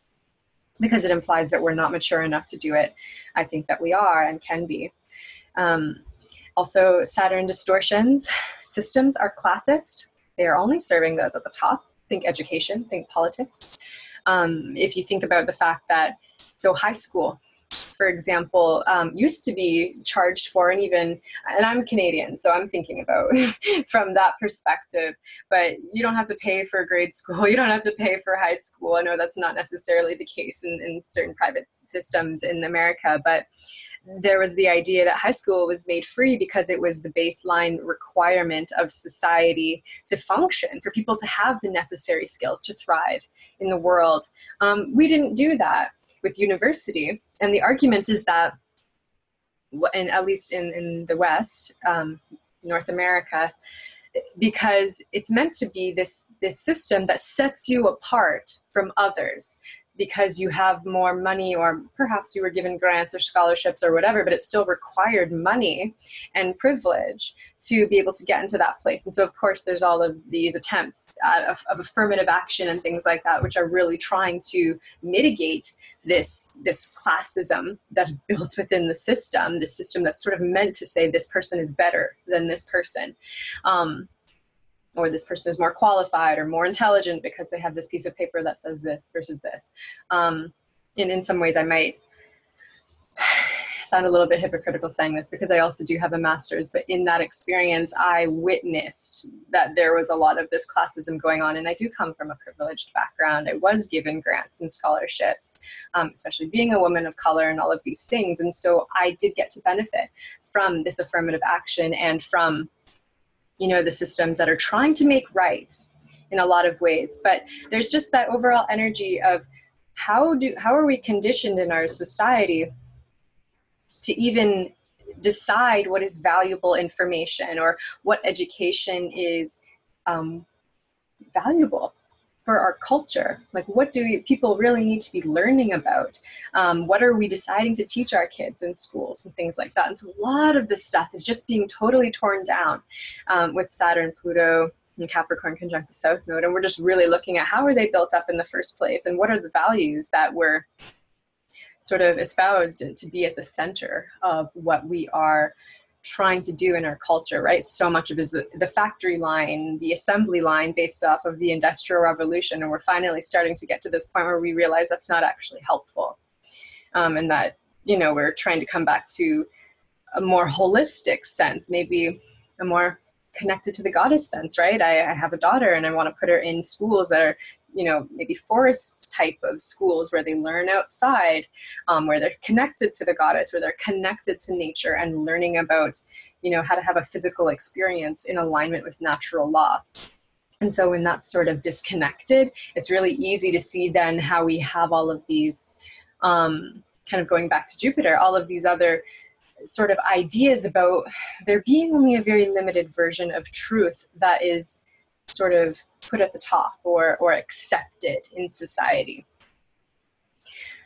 because it implies that we're not mature enough to do it. I think that we are and can be. Also, Saturn distortions. Systems are classist. They are only serving those at the top. Think education, think politics. If you think about the fact that, so high school, for example, used to be charged for, and I'm Canadian, so I'm thinking about from that perspective, but you don't have to pay for grade school, you don't have to pay for high school. I know that's not necessarily the case in certain private systems in America, but there was the idea that high school was made free because it was the baseline requirement of society to function, for people to have the necessary skills to thrive in the world. We didn't do that with university. And the argument is that, and at least in the West, North America, because it's meant to be this system that sets you apart from others, because you have more money, or perhaps you were given grants or scholarships or whatever, but it still required money and privilege to be able to get into that place. And so, of course, there's all of these attempts of affirmative action and things like that, which are really trying to mitigate this classism that's built within the system that's sort of meant to say this person is better than this person. Or this person is more qualified or more intelligent because they have this piece of paper that says this versus this. And in some ways I might sound a little bit hypocritical saying this, because I also do have a master's, but in that experience, I witnessed that there was a lot of this classism going on. And I do come from a privileged background. I was given grants and scholarships, especially being a woman of color and all of these things. And so I did get to benefit from this affirmative action and from, you know, the systems that are trying to make right in a lot of ways. But there's just that overall energy of how are we conditioned in our society to even decide what is valuable information, or what education is valuable for our culture. Like, what do people really need to be learning about? What are we deciding to teach our kids in schools and things like that? And so a lot of this stuff is just being totally torn down with Saturn, Pluto, and Capricorn conjunct the South Node. And we're just really looking at how are they built up in the first place, and what are the values that were sort of espoused to be at the center of what we are trying to do in our culture, right? So much of it is the factory line, the assembly line based off of the Industrial Revolution. And we're finally starting to get to this point where we realize that's not actually helpful. And that, you know, we're trying to come back to a more holistic sense, maybe a more connected to the goddess sense, right? I have a daughter and I want to put her in schools that are, you know, maybe forest type of schools where they learn outside, where they're connected to the goddess, where they're connected to nature and learning about, you know, how to have a physical experience in alignment with natural law. And so when that's sort of disconnected, it's really easy to see then how we have all of these, kind of going back to Jupiter, all of these other sort of ideas about there being only a very limited version of truth that is sort of put at the top or accepted in society.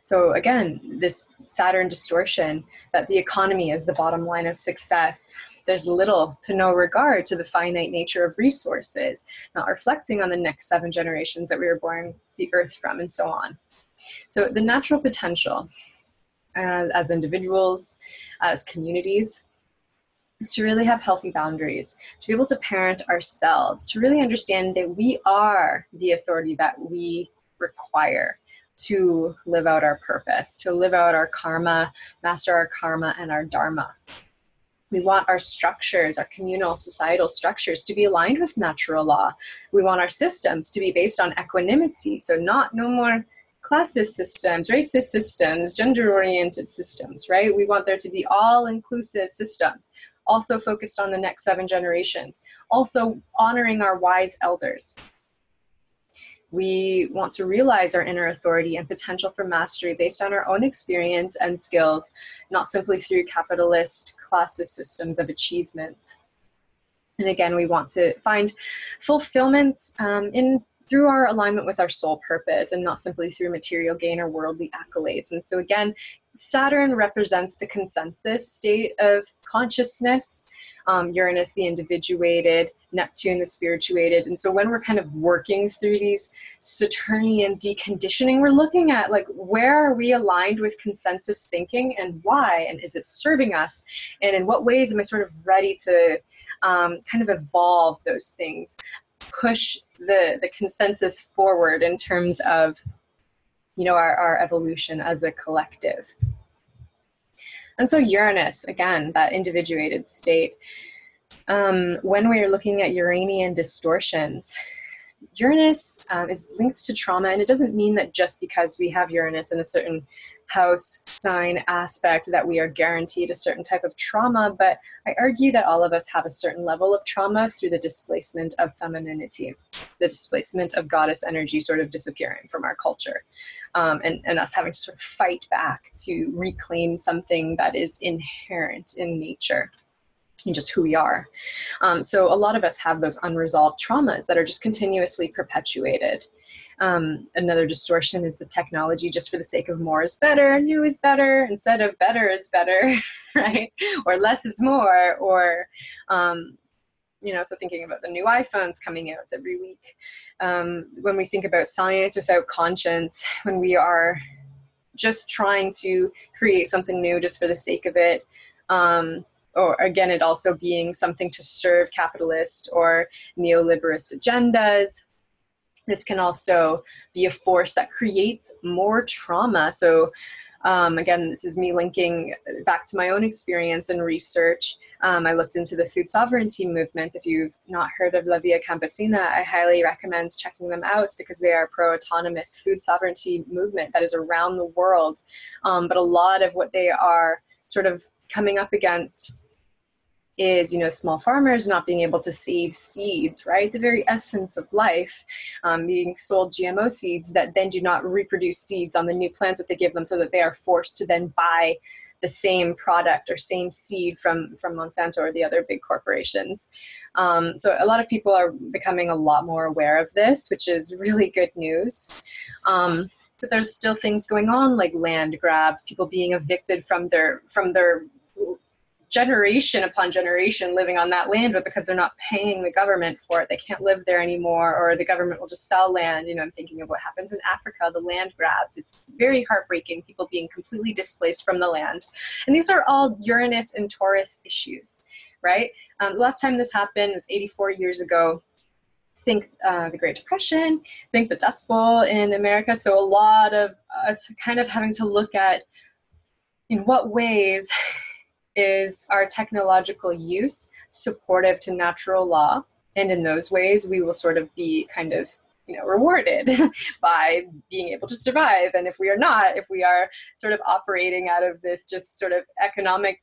So again, this Saturn distortion, that the economy is the bottom line of success. There's little to no regard to the finite nature of resources, not reflecting on the next 7 generations that we were born the earth from, and so on. So the natural potential as individuals, as communities, is to really have healthy boundaries, to be able to parent ourselves, to really understand that we are the authority that we require to live out our purpose, to live out our karma, master our karma and our dharma. We want our structures, our communal societal structures, to be aligned with natural law. We want our systems to be based on equanimity, so no more classist systems, racist systems, gender-oriented systems, right? We want there to be all-inclusive systems, also focused on the next 7 generations, also honoring our wise elders. We want to realize our inner authority and potential for mastery based on our own experience and skills, not simply through capitalist, classist systems of achievement. And again, we want to find fulfillment in through our alignment with our soul purpose and not simply through material gain or worldly accolades. And so again, Saturn represents the consensus state of consciousness, Uranus, the individuated, Neptune, the spirituated. And so when we're kind of working through these Saturnian deconditioning, we're looking at like, where are we aligned with consensus thinking and why? And is it serving us? And in what ways am I sort of ready to kind of evolve those things, push the consensus forward in terms of, you know, our evolution as a collective. And so Uranus, again, that individuated state, when we are looking at Uranian distortions, Uranus is linked to trauma, and it doesn't mean that just because we have Uranus in a certain house sign aspect that we are guaranteed a certain type of trauma, but I argue that all of us have a certain level of trauma through the displacement of femininity, the displacement of goddess energy sort of disappearing from our culture, and us having to sort of fight back to reclaim something that is inherent in nature and just who we are. So a lot of us have those unresolved traumas that are just continuously perpetuated. Another distortion is the technology just for the sake of more is better, new is better, instead of better is better, right? Or less is more, or, you know, so thinking about the new iPhones coming out every week. When we think about science without conscience, when we are just trying to create something new just for the sake of it, or again, it also being something to serve capitalist or neoliberalist agendas. This can also be a force that creates more trauma. So again, this is me linking back to my own experience and research. I looked into the food sovereignty movement. If you've not heard of La Via Campesina, I highly recommend checking them out because they are a pro-autonomous food sovereignty movement that is around the world. But a lot of what they are sort of coming up against is, you know, small farmers not being able to save seeds, right? The very essence of life, being sold GMO seeds that then do not reproduce seeds on the new plants that they give them, so that they are forced to then buy the same product or same seed from Monsanto or the other big corporations. So a lot of people are becoming a lot more aware of this, which is really good news. But there's still things going on like land grabs, people being evicted from their generation upon generation living on that land, but because they're not paying the government for it, they can't live there anymore, or the government will just sell land. You know, I'm thinking of what happens in Africa, the land grabs. It's very heartbreaking, people being completely displaced from the land. And these are all Uranus and Taurus issues, right? The last time this happened was 84 years ago. Think the Great Depression, think the Dust Bowl in America. So a lot of us kind of having to look at in what ways is our technological use supportive to natural law? And in those ways, we will sort of be kind of, you know, rewarded by being able to survive. And if we are not, if we are sort of operating out of this just sort of economic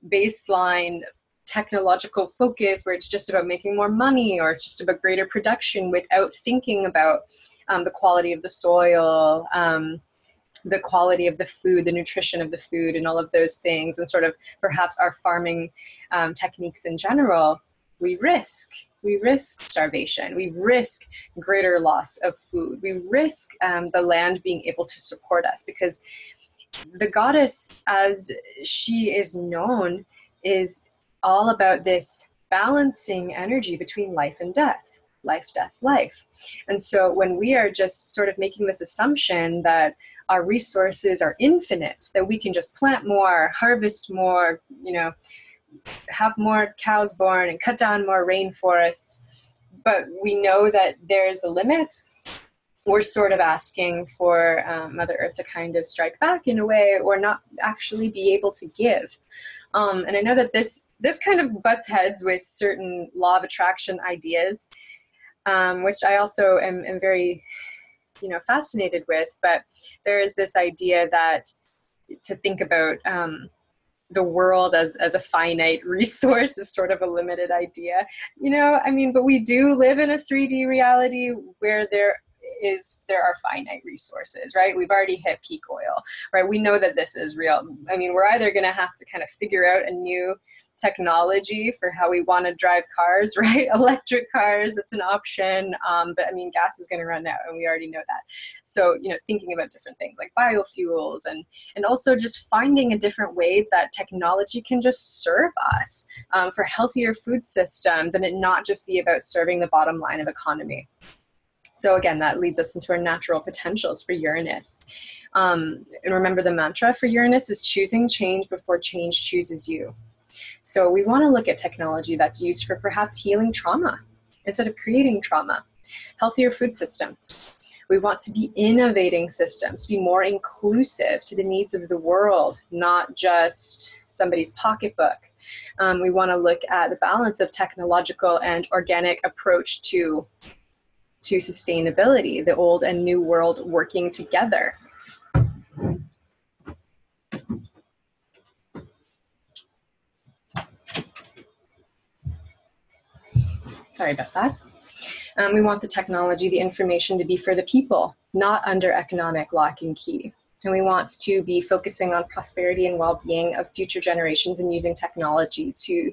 baseline technological focus where it's just about making more money, or it's just about greater production without thinking about the quality of the soil, the quality of the food, the nutrition of the food, and all of those things, and sort of perhaps our farming techniques in general, we risk starvation. We risk greater loss of food. We risk the land being able to support us, because the goddess, as she is known, is all about this balancing energy between life and death. Life, death, life. And so when we are just sort of making this assumption that our resources are infinite, that we can just plant more, harvest more, you know, have more cows born and cut down more rainforests, but we know that there's a limit, we're sort of asking for Mother Earth to kind of strike back in a way, or not actually be able to give. And I know that this kind of butts heads with certain law of attraction ideas, which I also am very, you know, fascinated with. But there is this idea that to think about the world as a finite resource is sort of a limited idea, you know. I mean, but we do live in a 3D reality where there is there are finite resources, right? We've already hit peak oil, right? We know that this is real. I mean, we're either going to have to kind of figure out a new technology for how we want to drive cars, right? Electric cars, it's an option. But I mean, gas is going to run out, and we already know that. So, you know, thinking about different things like biofuels, and also just finding a different way that technology can just serve us for healthier food systems, and it not just be about serving the bottom line of economy. So again, that leads us into our natural potentials for Uranus. And remember, the mantra for Uranus is choosing change before change chooses you. So we want to look at technology that's used for perhaps healing trauma instead of creating trauma. Healthier food systems. We want to be innovating systems, to be more inclusive to the needs of the world, not just somebody's pocketbook. We want to look at the balance of technological and organic approach to sustainability, the old and new world working together. Sorry about that. We want the technology, the information to be for the people, not under economic lock and key. And we want to be focusing on prosperity and well-being of future generations and using technology to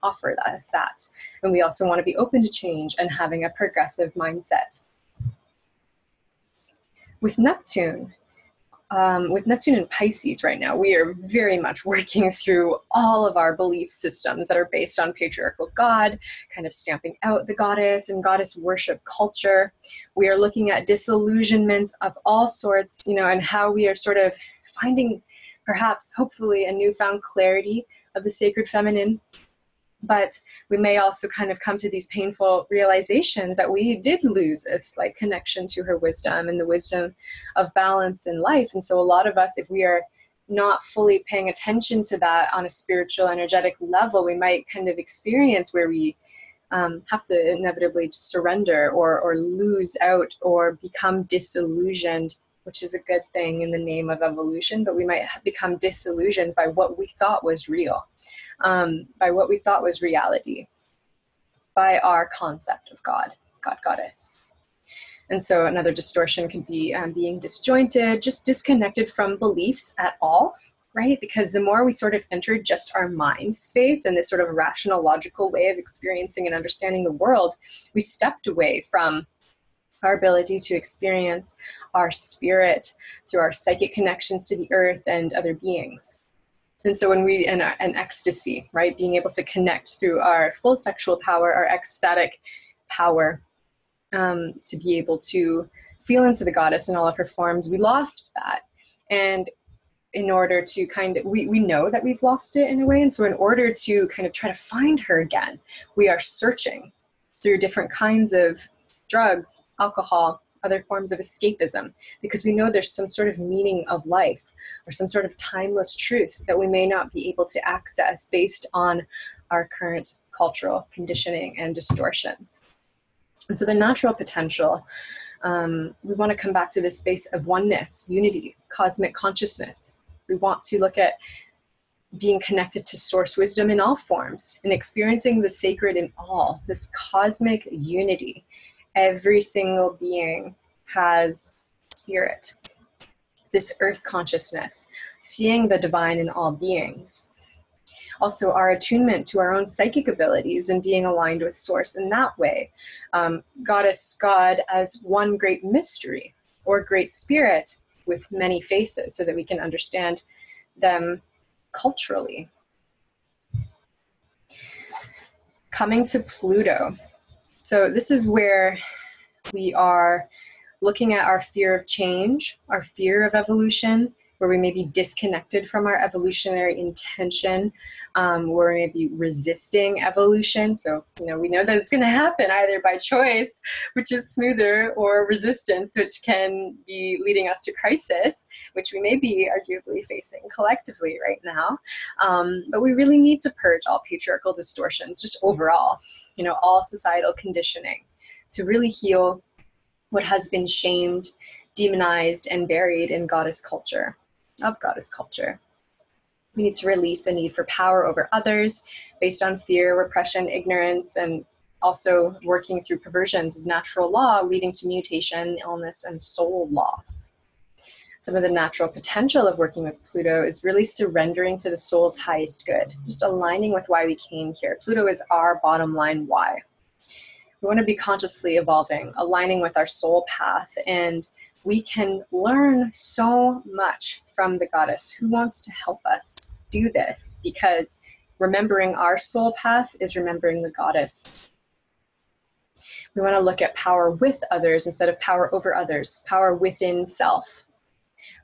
offer us that. And we also want to be open to change and having a progressive mindset. With Neptune in Pisces right now, we are very much working through all of our belief systems that are based on patriarchal God, kind of stamping out the goddess and goddess worship culture. We are looking at disillusionment of all sorts, you know, and how we are sort of finding perhaps, hopefully, a newfound clarity of the sacred feminine. But we may also kind of come to these painful realizations that we did lose a slight connection to her wisdom and the wisdom of balance in life. And so a lot of us, if we are not fully paying attention to that on a spiritual, energetic level, we might kind of experience where we have to inevitably surrender or lose out or become disillusioned, which is a good thing in the name of evolution, but we might become disillusioned by what we thought was real, by what we thought was reality, by our concept of God, goddess. And so another distortion could be being disjointed, just disconnected from beliefs at all, right? Because the more we sort of enter just our mind space and this sort of rational, logical way of experiencing and understanding the world, we stepped away from our ability to experience our spirit through our psychic connections to the earth and other beings. And so when we, and ecstasy, right, being able to connect through our full sexual power, our ecstatic power, to be able to feel into the goddess in all of her forms, we lost that. And in order to kind of, we know that we've lost it in a way. And so in order to kind of try to find her again, we are searching through different kinds of drugs, alcohol, other forms of escapism, because we know there's some sort of meaning of life or some sort of timeless truth that we may not be able to access based on our current cultural conditioning and distortions. And so the natural potential, we want to come back to this space of oneness, unity, cosmic consciousness. We want to look at being connected to source wisdom in all forms and experiencing the sacred in all, this cosmic unity. Every single being has spirit, this earth consciousness, seeing the divine in all beings. Also our attunement to our own psychic abilities and being aligned with source in that way. Goddess, God as one great mystery or great spirit with many faces so that we can understand them culturally. Coming to Pluto. So this is where we are looking at our fear of change, our fear of evolution, where we may be disconnected from our evolutionary intention, where we may be resisting evolution. So, you know, we know that it's going to happen either by choice, which is smoother, or resistance, which can be leading us to crisis, which we may be arguably facing collectively right now. But we really need to purge all patriarchal distortions, just overall, you know, all societal conditioning, to really heal what has been shamed, demonized, and buried in goddess culture, of goddess culture. We need to release a need for power over others based on fear, repression, ignorance, and also working through perversions of natural law, leading to mutation, illness, and soul loss. Some of the natural potential of working with Pluto is really surrendering to the soul's highest good, just aligning with why we came here. Pluto is our bottom line why. We want to be consciously evolving, aligning with our soul path, and we can learn so much from the goddess who wants to help us do this, because remembering our soul path is remembering the goddess. We want to look at power with others instead of power over others, power within self.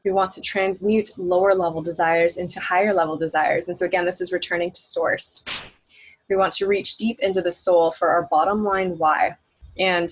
We want to transmute lower level desires into higher level desires. And so again, this is returning to source. We want to reach deep into the soul for our bottom line why. And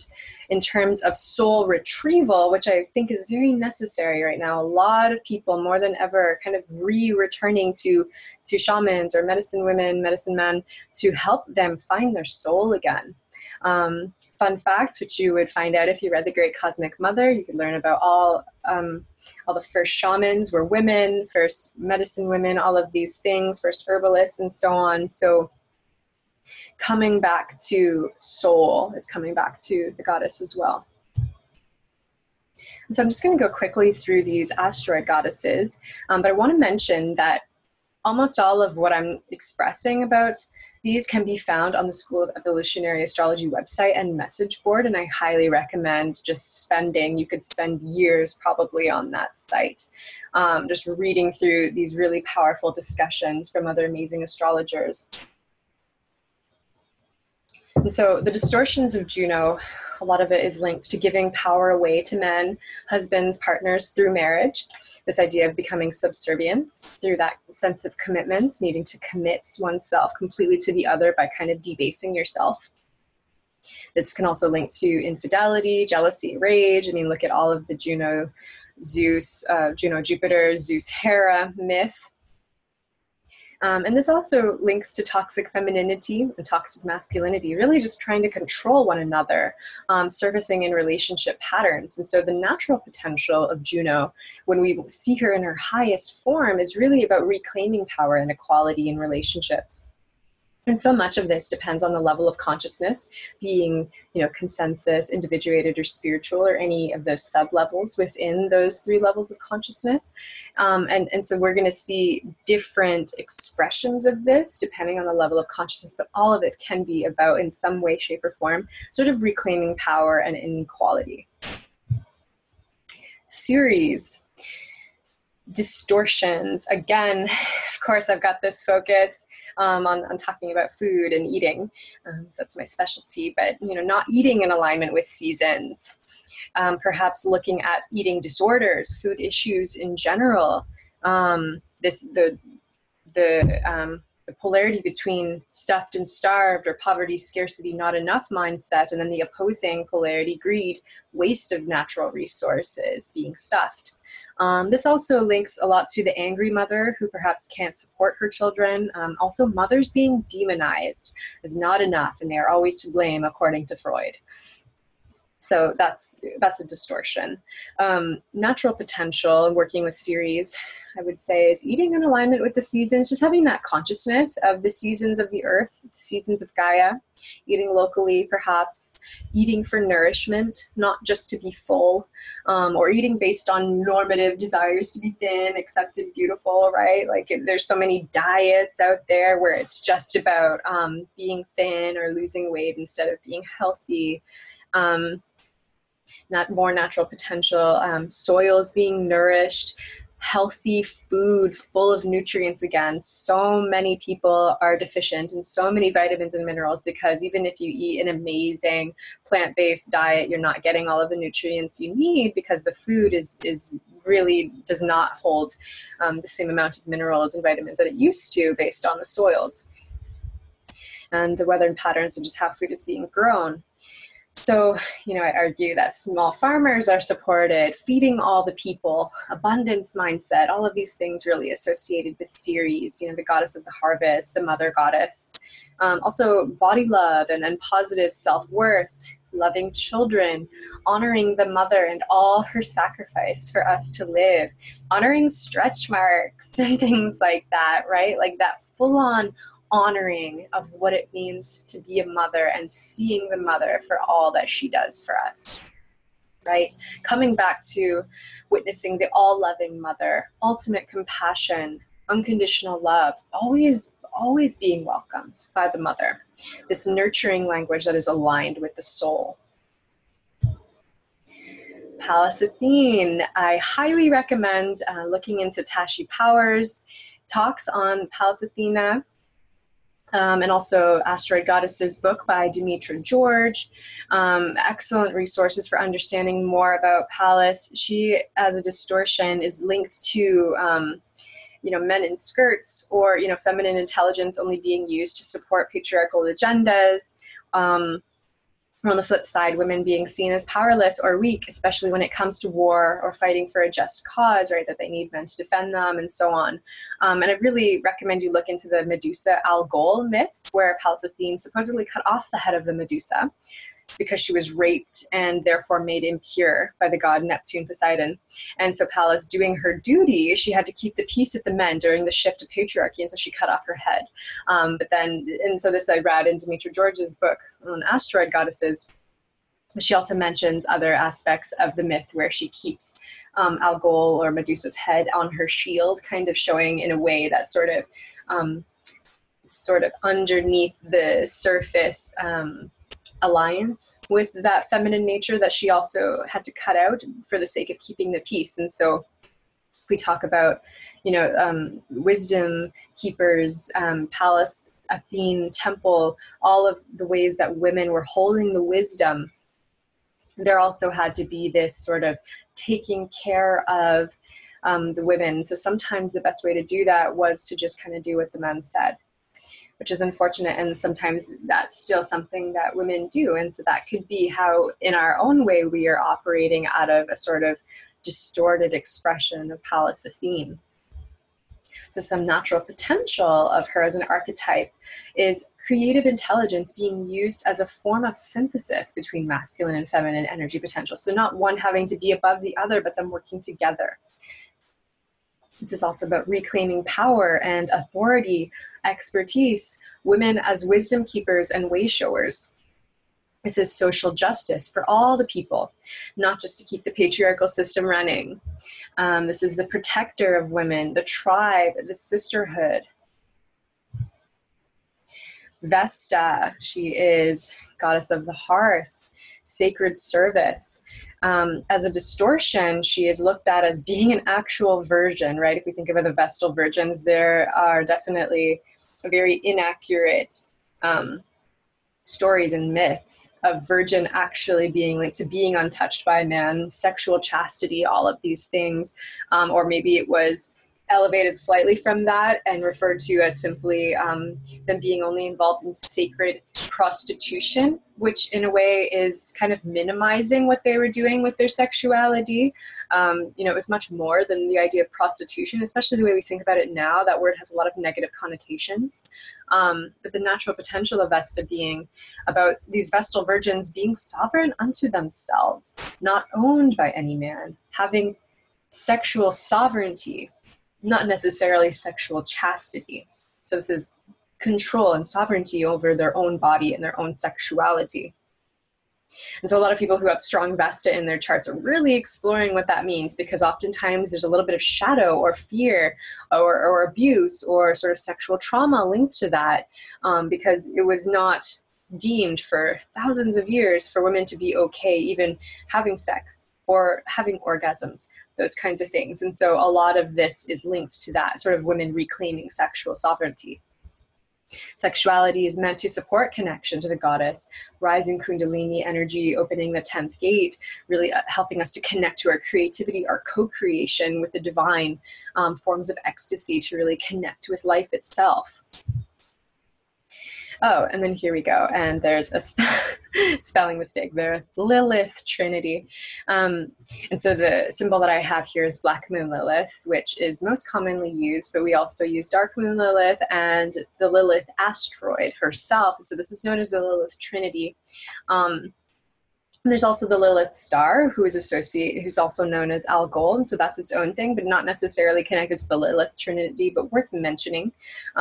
in terms of soul retrieval, which I think is very necessary right now, a lot of people more than ever kind of returning to shamans or medicine women, medicine men, to help them find their soul again. Fun facts, which you would find out if you read The Great Cosmic Mother. You could learn about all the first shamans were women, first medicine women, all of these things, first herbalists, and so on. So coming back to soul is coming back to the goddess as well. And so I'm just going to go quickly through these asteroid goddesses, but I want to mention that almost all of what I'm expressing about these can be found on the School of Evolutionary Astrology website and message board, and I highly recommend just you could spend years probably on that site, just reading through these really powerful discussions from other amazing astrologers. And so the distortions of Juno, a lot of it is linked to giving power away to men, husbands, partners through marriage. This idea of becoming subservient through that sense of commitment, needing to commit oneself completely to the other by kind of debasing yourself. This can also link to infidelity, jealousy, rage. I mean, look at all of the Juno, Jupiter, Zeus, Hera myth. And this also links to toxic femininity and toxic masculinity, really just trying to control one another, surfacing in relationship patterns. And so the natural potential of Juno, when we see her in her highest form, is really about reclaiming power and equality in relationships. And so much of this depends on the level of consciousness, being, consensus, individuated, or spiritual, or any of those sub-levels within those 3 levels of consciousness. And so we're going to see different expressions of this depending on the level of consciousness, but all of it can be about, in some way, shape, or form, sort of reclaiming power and inequality. Series. Distortions. Again, of course, I've got this focus on talking about food and eating. So that's my specialty, but not eating in alignment with seasons. Perhaps looking at eating disorders, food issues in general. The polarity between stuffed and starved, or poverty, scarcity, not enough mindset, and then the opposing polarity, greed, waste of natural resources, being stuffed. This also links a lot to the angry mother who perhaps can't support her children. Also, mothers being demonized as not enough, and they are always to blame, according to Freud. So that's a distortion. Natural potential, working with Ceres, I would say, is eating in alignment with the seasons, just having that consciousness of the seasons of the earth, the seasons of Gaia, eating locally perhaps, eating for nourishment, not just to be full, or eating based on normative desires to be thin, accepted, beautiful, right? Like there's so many diets out there where it's just about being thin or losing weight instead of being healthy. More natural potential, soils being nourished, healthy food full of nutrients. Again, so many people are deficient in so many vitamins and minerals because even if you eat an amazing plant-based diet, you're not getting all of the nutrients you need because the food is really does not hold the same amount of minerals and vitamins that it used to based on the soils and the weather and patterns and just how food is being grown. So, I argue that small farmers are supported, feeding all the people, abundance mindset, all of these things really associated with Ceres, the goddess of the harvest, the mother goddess. Also body love and positive self-worth, loving children, honoring the mother and all her sacrifice for us to live, honoring stretch marks and things like that, right? Like that full-on honoring of what it means to be a mother and seeing the mother for all that she does for us, right? Coming back to witnessing the all-loving mother, ultimate compassion, unconditional love, always being welcomed by the mother. This nurturing language that is aligned with the soul. Pallas Athene, I highly recommend looking into Tashi Powers' talks on Pallas Athena, and also Asteroid Goddesses book by Demetra George. Excellent resources for understanding more about Pallas. She, as a distortion, is linked to men in skirts, or feminine intelligence only being used to support patriarchal agendas. On the flip side, women being seen as powerless or weak, especially when it comes to war or fighting for a just cause, right, that they need men to defend them and so on. And I really recommend you look into the Medusa Algol myths, where Pallas Athene supposedly cut off the head of the Medusa because she was raped and therefore made impure by the god Neptune Poseidon. And so Pallas, doing her duty, she had to keep the peace with the men during the shift of patriarchy, and so she cut off her head. So this I read in Demetra George's book on Asteroid Goddesses. She also mentions other aspects of the myth where she keeps Algol or Medusa's head on her shield, kind of showing in a way that sort of underneath the surface alliance with that feminine nature that she also had to cut out for the sake of keeping the peace. And so if we talk about, wisdom keepers, Pallas Athene temple, all of the ways that women were holding the wisdom, there also had to be this sort of taking care of the women. So sometimes the best way to do that was to just kind of do what the men said, which is unfortunate, and sometimes that's still something that women do. And so that could be how, in our own way, we are operating out of a sort of distorted expression of Pallas Athene. So some natural potential of her as an archetype is creative intelligence being used as a form of synthesis between masculine and feminine energy potential. So not one having to be above the other, but them working together. This is also about reclaiming power and authority, expertise, women as wisdom keepers and way showers. This is social justice for all the people, not just to keep the patriarchal system running. This is the protector of women, the tribe, the sisterhood. Vesta, she is goddess of the hearth, sacred service. As a distortion, she is looked at as being an actual virgin, right? If we think about the Vestal virgins, there are definitely very inaccurate stories and myths of virgin actually being linked to being untouched by a man, sexual chastity, all of these things. Or maybe it was elevated slightly from that and referred to as simply them being only involved in sacred prostitution, which in a way is kind of minimizing what they were doing with their sexuality. It was much more than the idea of prostitution, especially the way we think about it now. That word has a lot of negative connotations. But the natural potential of Vesta being about these Vestal virgins being sovereign unto themselves, not owned by any man, having sexual sovereignty, not necessarily sexual chastity. So this is control and sovereignty over their own body and their own sexuality. And so a lot of people who have strong Vesta in their charts are really exploring what that means, because oftentimes there's a little bit of shadow or fear or abuse or sort of sexual trauma linked to that, because it was not deemed for thousands of years for women to be okay even having sex or having orgasms, those kinds of things. And so a lot of this is linked to that sort of women reclaiming sexual sovereignty. Sexuality is meant to support connection to the goddess, rising Kundalini energy, opening the 10th gate, really helping us to connect to our creativity, our co-creation with the divine, forms of ecstasy to really connect with life itself. Oh, and then here we go. And there's a spelling mistake there. Lilith Trinity. And so the symbol that I have here is Black Moon Lilith, which is most commonly used, but we also use Dark Moon Lilith and the Lilith asteroid herself. And so this is known as the Lilith Trinity. And there's also the Lilith star, who's also known as Algol, and so that's its own thing, but not necessarily connected to the Lilith trinity, but worth mentioning,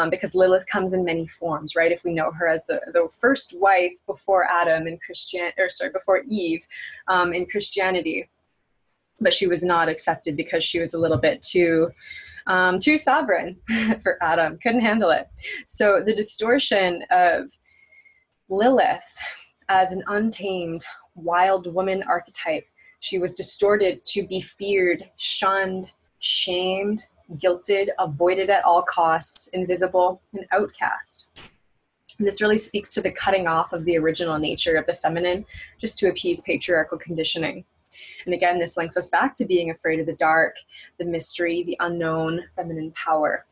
because Lilith comes in many forms, right? If we know her as the first wife before Adam in before Eve in Christianity, but she was not accepted because she was a little bit too sovereign for Adam, couldn't handle it. So the distortion of Lilith as an untamed wild woman archetype, she was distorted to be feared, shunned, shamed, guilted, avoided at all costs, invisible, and outcast. And this really speaks to the cutting off of the original nature of the feminine, just to appease patriarchal conditioning. And again, this links us back to being afraid of the dark, the mystery, the unknown, feminine power.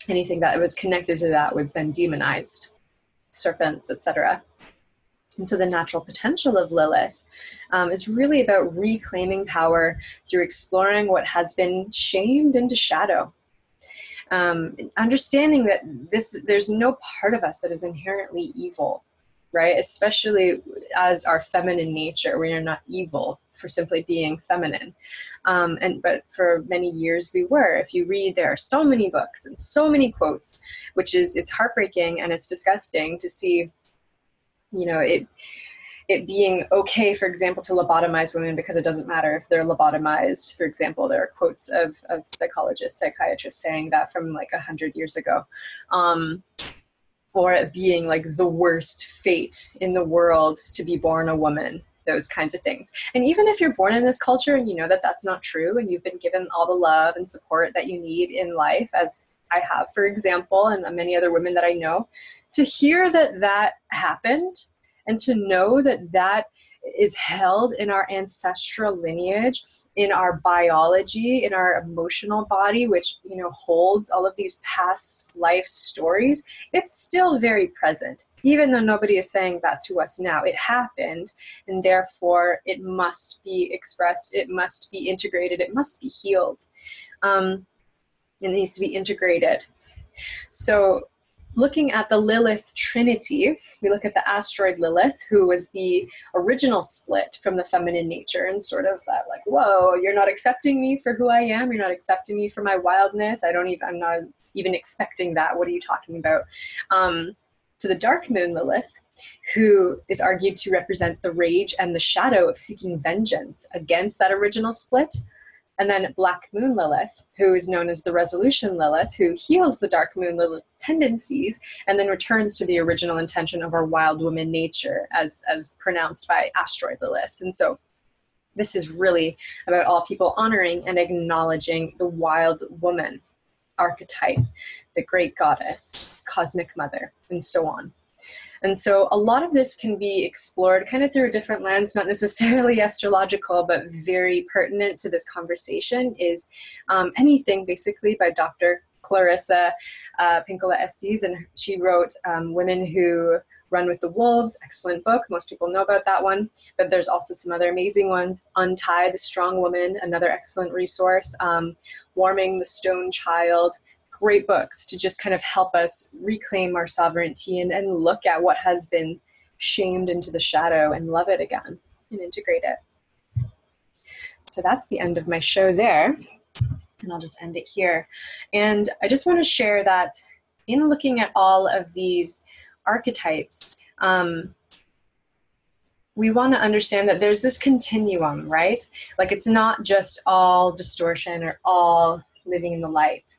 Anything that was connected to that was then demonized, serpents, etc. And so the natural potential of Lilith is really about reclaiming power through exploring what has been shamed into shadow. Understanding that there's no part of us that is inherently evil, right? Especially as our feminine nature, we are not evil for simply being feminine. But for many years we were. If you read, there are so many books and so many quotes, it's heartbreaking and it's disgusting to see, it being okay, for example, to lobotomize women because it doesn't matter if they're lobotomized. For example, there are quotes of psychologists, psychiatrists saying that from like 100 years ago. Or it being like the worst fate in the world to be born a woman, those kinds of things. And even if you're born in this culture and you know that that's not true and you've been given all the love and support that you need in life, as I have, for example, and many other women that I know, to hear that that happened and to know that that is held in our ancestral lineage, in our biology, in our emotional body, which, holds all of these past life stories, it's still very present. Even though nobody is saying that to us now, it happened, and therefore it must be expressed, it must be integrated, it must be healed. It needs to be integrated. So looking at the Lilith trinity, we look at the asteroid Lilith, who was the original split from the feminine nature, and sort of that like, whoa, you're not accepting me for who I am. You're not accepting me for my wildness. I'm not even expecting that. What are you talking about? To the dark moon Lilith, who is argued to represent the rage and the shadow of seeking vengeance against that original split. And then Black Moon Lilith, who is known as the Resolution Lilith, who heals the Dark Moon Lilith tendencies and then returns to the original intention of our wild woman nature as pronounced by Asteroid Lilith. And so this is really about all people honoring and acknowledging the wild woman archetype, the great goddess, cosmic mother, and so on. And so a lot of this can be explored kind of through a different lens, not necessarily astrological, but very pertinent to this conversation is anything basically by Dr. Clarissa Pinkola Estes, and she wrote Women Who Run with the Wolves, excellent book. Most people know about that one, but there's also some other amazing ones. Untie the Strong Woman, another excellent resource. Warming the Stone Child. Great books to just kind of help us reclaim our sovereignty and look at what has been shamed into the shadow and love it again and integrate it. So that's the end of my show there, and I'll just end it here. And I just want to share that in looking at all of these archetypes, we want to understand that there's this continuum, right? Like it's not just all distortion or all living in the light.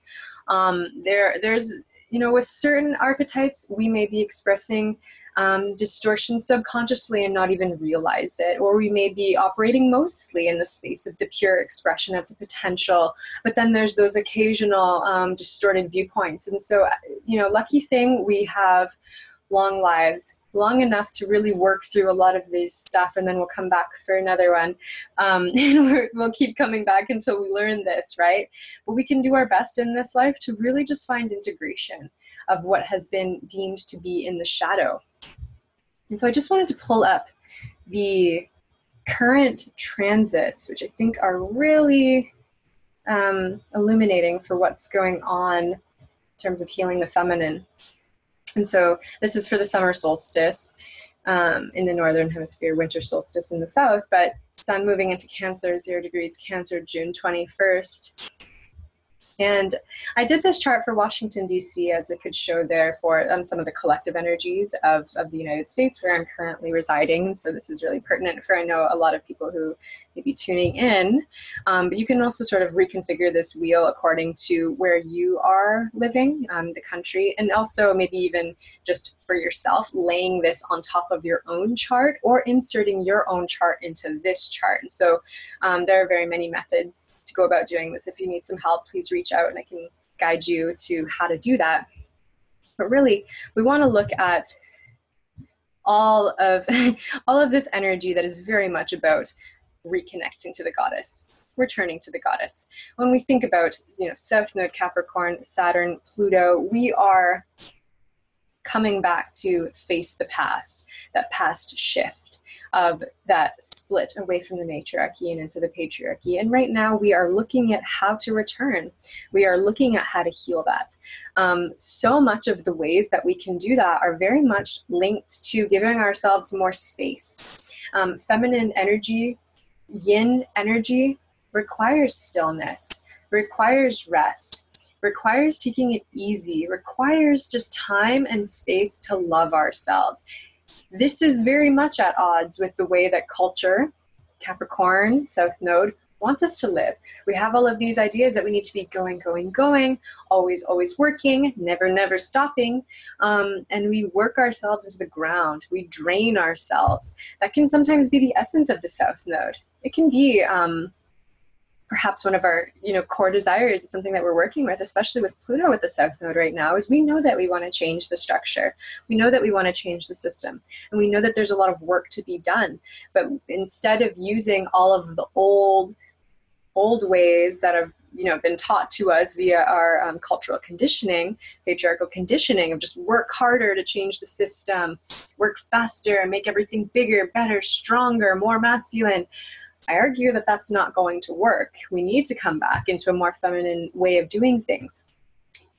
There's, with certain archetypes, we may be expressing distortion subconsciously and not even realize it, or we may be operating mostly in the space of the pure expression of the potential, but then there's those occasional distorted viewpoints. And so, lucky thing, we have long lives, long enough to really work through a lot of this stuff, and then we'll come back for another one. And we'll keep coming back until we learn this, right? But we can do our best in this life to really just find integration of what has been deemed to be in the shadow. And so I just wanted to pull up the current transits, which I think are really illuminating for what's going on in terms of healing the feminine. And so this is for the summer solstice. in the northern hemisphere, winter solstice in the south, but sun moving into Cancer, 0 degrees Cancer, June 21st. And I did this chart for Washington, D.C., as it could show there for some of the collective energies of the United States, where I'm currently residing. So this is really pertinent for, I know, a lot of people who may be tuning in. But you can also sort of reconfigure this wheel according to where you are living, the country, and also maybe even just for yourself, laying this on top of your own chart or inserting your own chart into this chart. And so there are very many methods to go about doing this. If you need some help, please reach out and I can guide you to how to do that. But really, we want to look at all of this energy that is very much about reconnecting to the goddess, returning to the goddess. When we think about, South Node Capricorn, Saturn, Pluto, we are coming back to face the past, that past shift of that split away from the matriarchy and into the patriarchy. And right now we are looking at how to return. We are looking at how to heal that. So much of the ways that we can do that are very much linked to giving ourselves more space. Feminine energy, yin energy, requires stillness, requires rest, requires taking it easy, requires just time and space to love ourselves. This is very much at odds with the way that culture, Capricorn, South Node, wants us to live. We have all of these ideas that we need to be going, always working, never stopping. And we work ourselves into the ground. We drain ourselves. That can sometimes be the essence of the South Node. It can be perhaps one of our core desires is something that we're working with, especially with Pluto with the South Node right now, is we know that we want to change the structure. We know that we want to change the system. And we know that there's a lot of work to be done. But instead of using all of the old ways that have been taught to us via our cultural conditioning, patriarchal conditioning of just work harder to change the system, work faster, make everything bigger, better, stronger, more masculine, I argue that that's not going to work. We need to come back into a more feminine way of doing things.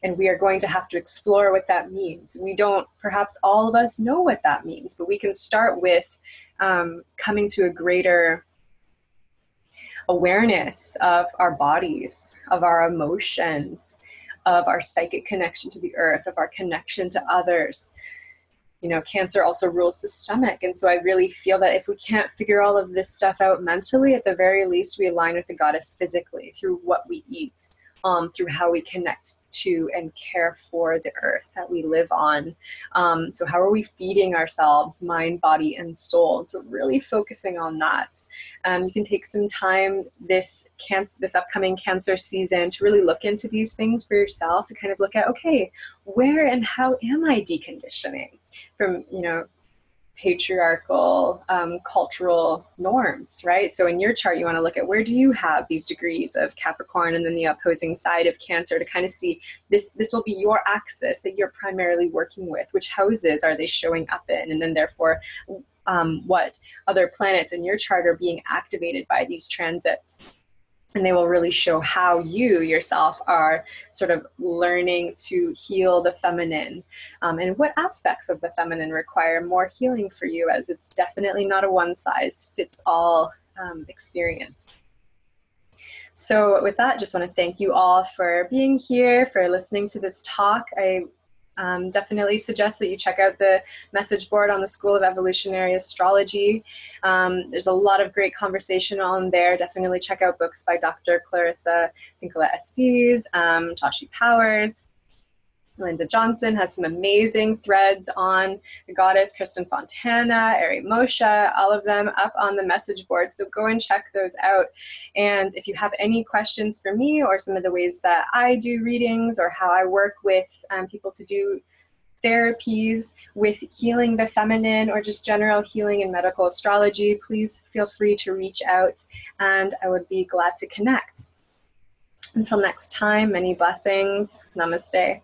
And we are going to have to explore what that means. We don't, perhaps all of us know what that means, but we can start with coming to a greater awareness of our bodies, of our emotions, of our psychic connection to the earth, of our connection to others. Cancer also rules the stomach. And so I really feel that if we can't figure all of this stuff out mentally, at the very least, we align with the goddess physically through what we eat, through how we connect to and care for the earth that we live on. So how are we feeding ourselves, mind, body, and soul? And so really focusing on that. You can take some time this upcoming Cancer season to really look into these things for yourself, to kind of look at, okay, where and how am I deconditioning from, patriarchal cultural norms, right? So in your chart, you want to look at where do you have these degrees of Capricorn and then the opposing side of Cancer to kind of see this will be your axis that you're primarily working with. Which houses are they showing up in? And then therefore, what other planets in your chart are being activated by these transits? And they will really show how you yourself are sort of learning to heal the feminine, and what aspects of the feminine require more healing for you, as it's definitely not a one-size-fits-all experience. So with that, just want to thank you all for being here, for listening to this talk. I definitely suggest that you check out the message board on the School of Evolutionary Astrology. There's a lot of great conversation on there. Definitely check out books by Dr. Clarissa Pinkola-Estes, Tashi Powers. Linda Johnson has some amazing threads on the goddess, Kristen Fontana, Ari Moshe, all of them up on the message board. So go and check those out. And if you have any questions for me or some of the ways that I do readings or how I work with people to do therapies with healing the feminine or just general healing in medical astrology, please feel free to reach out and I would be glad to connect. Until next time, many blessings. Namaste.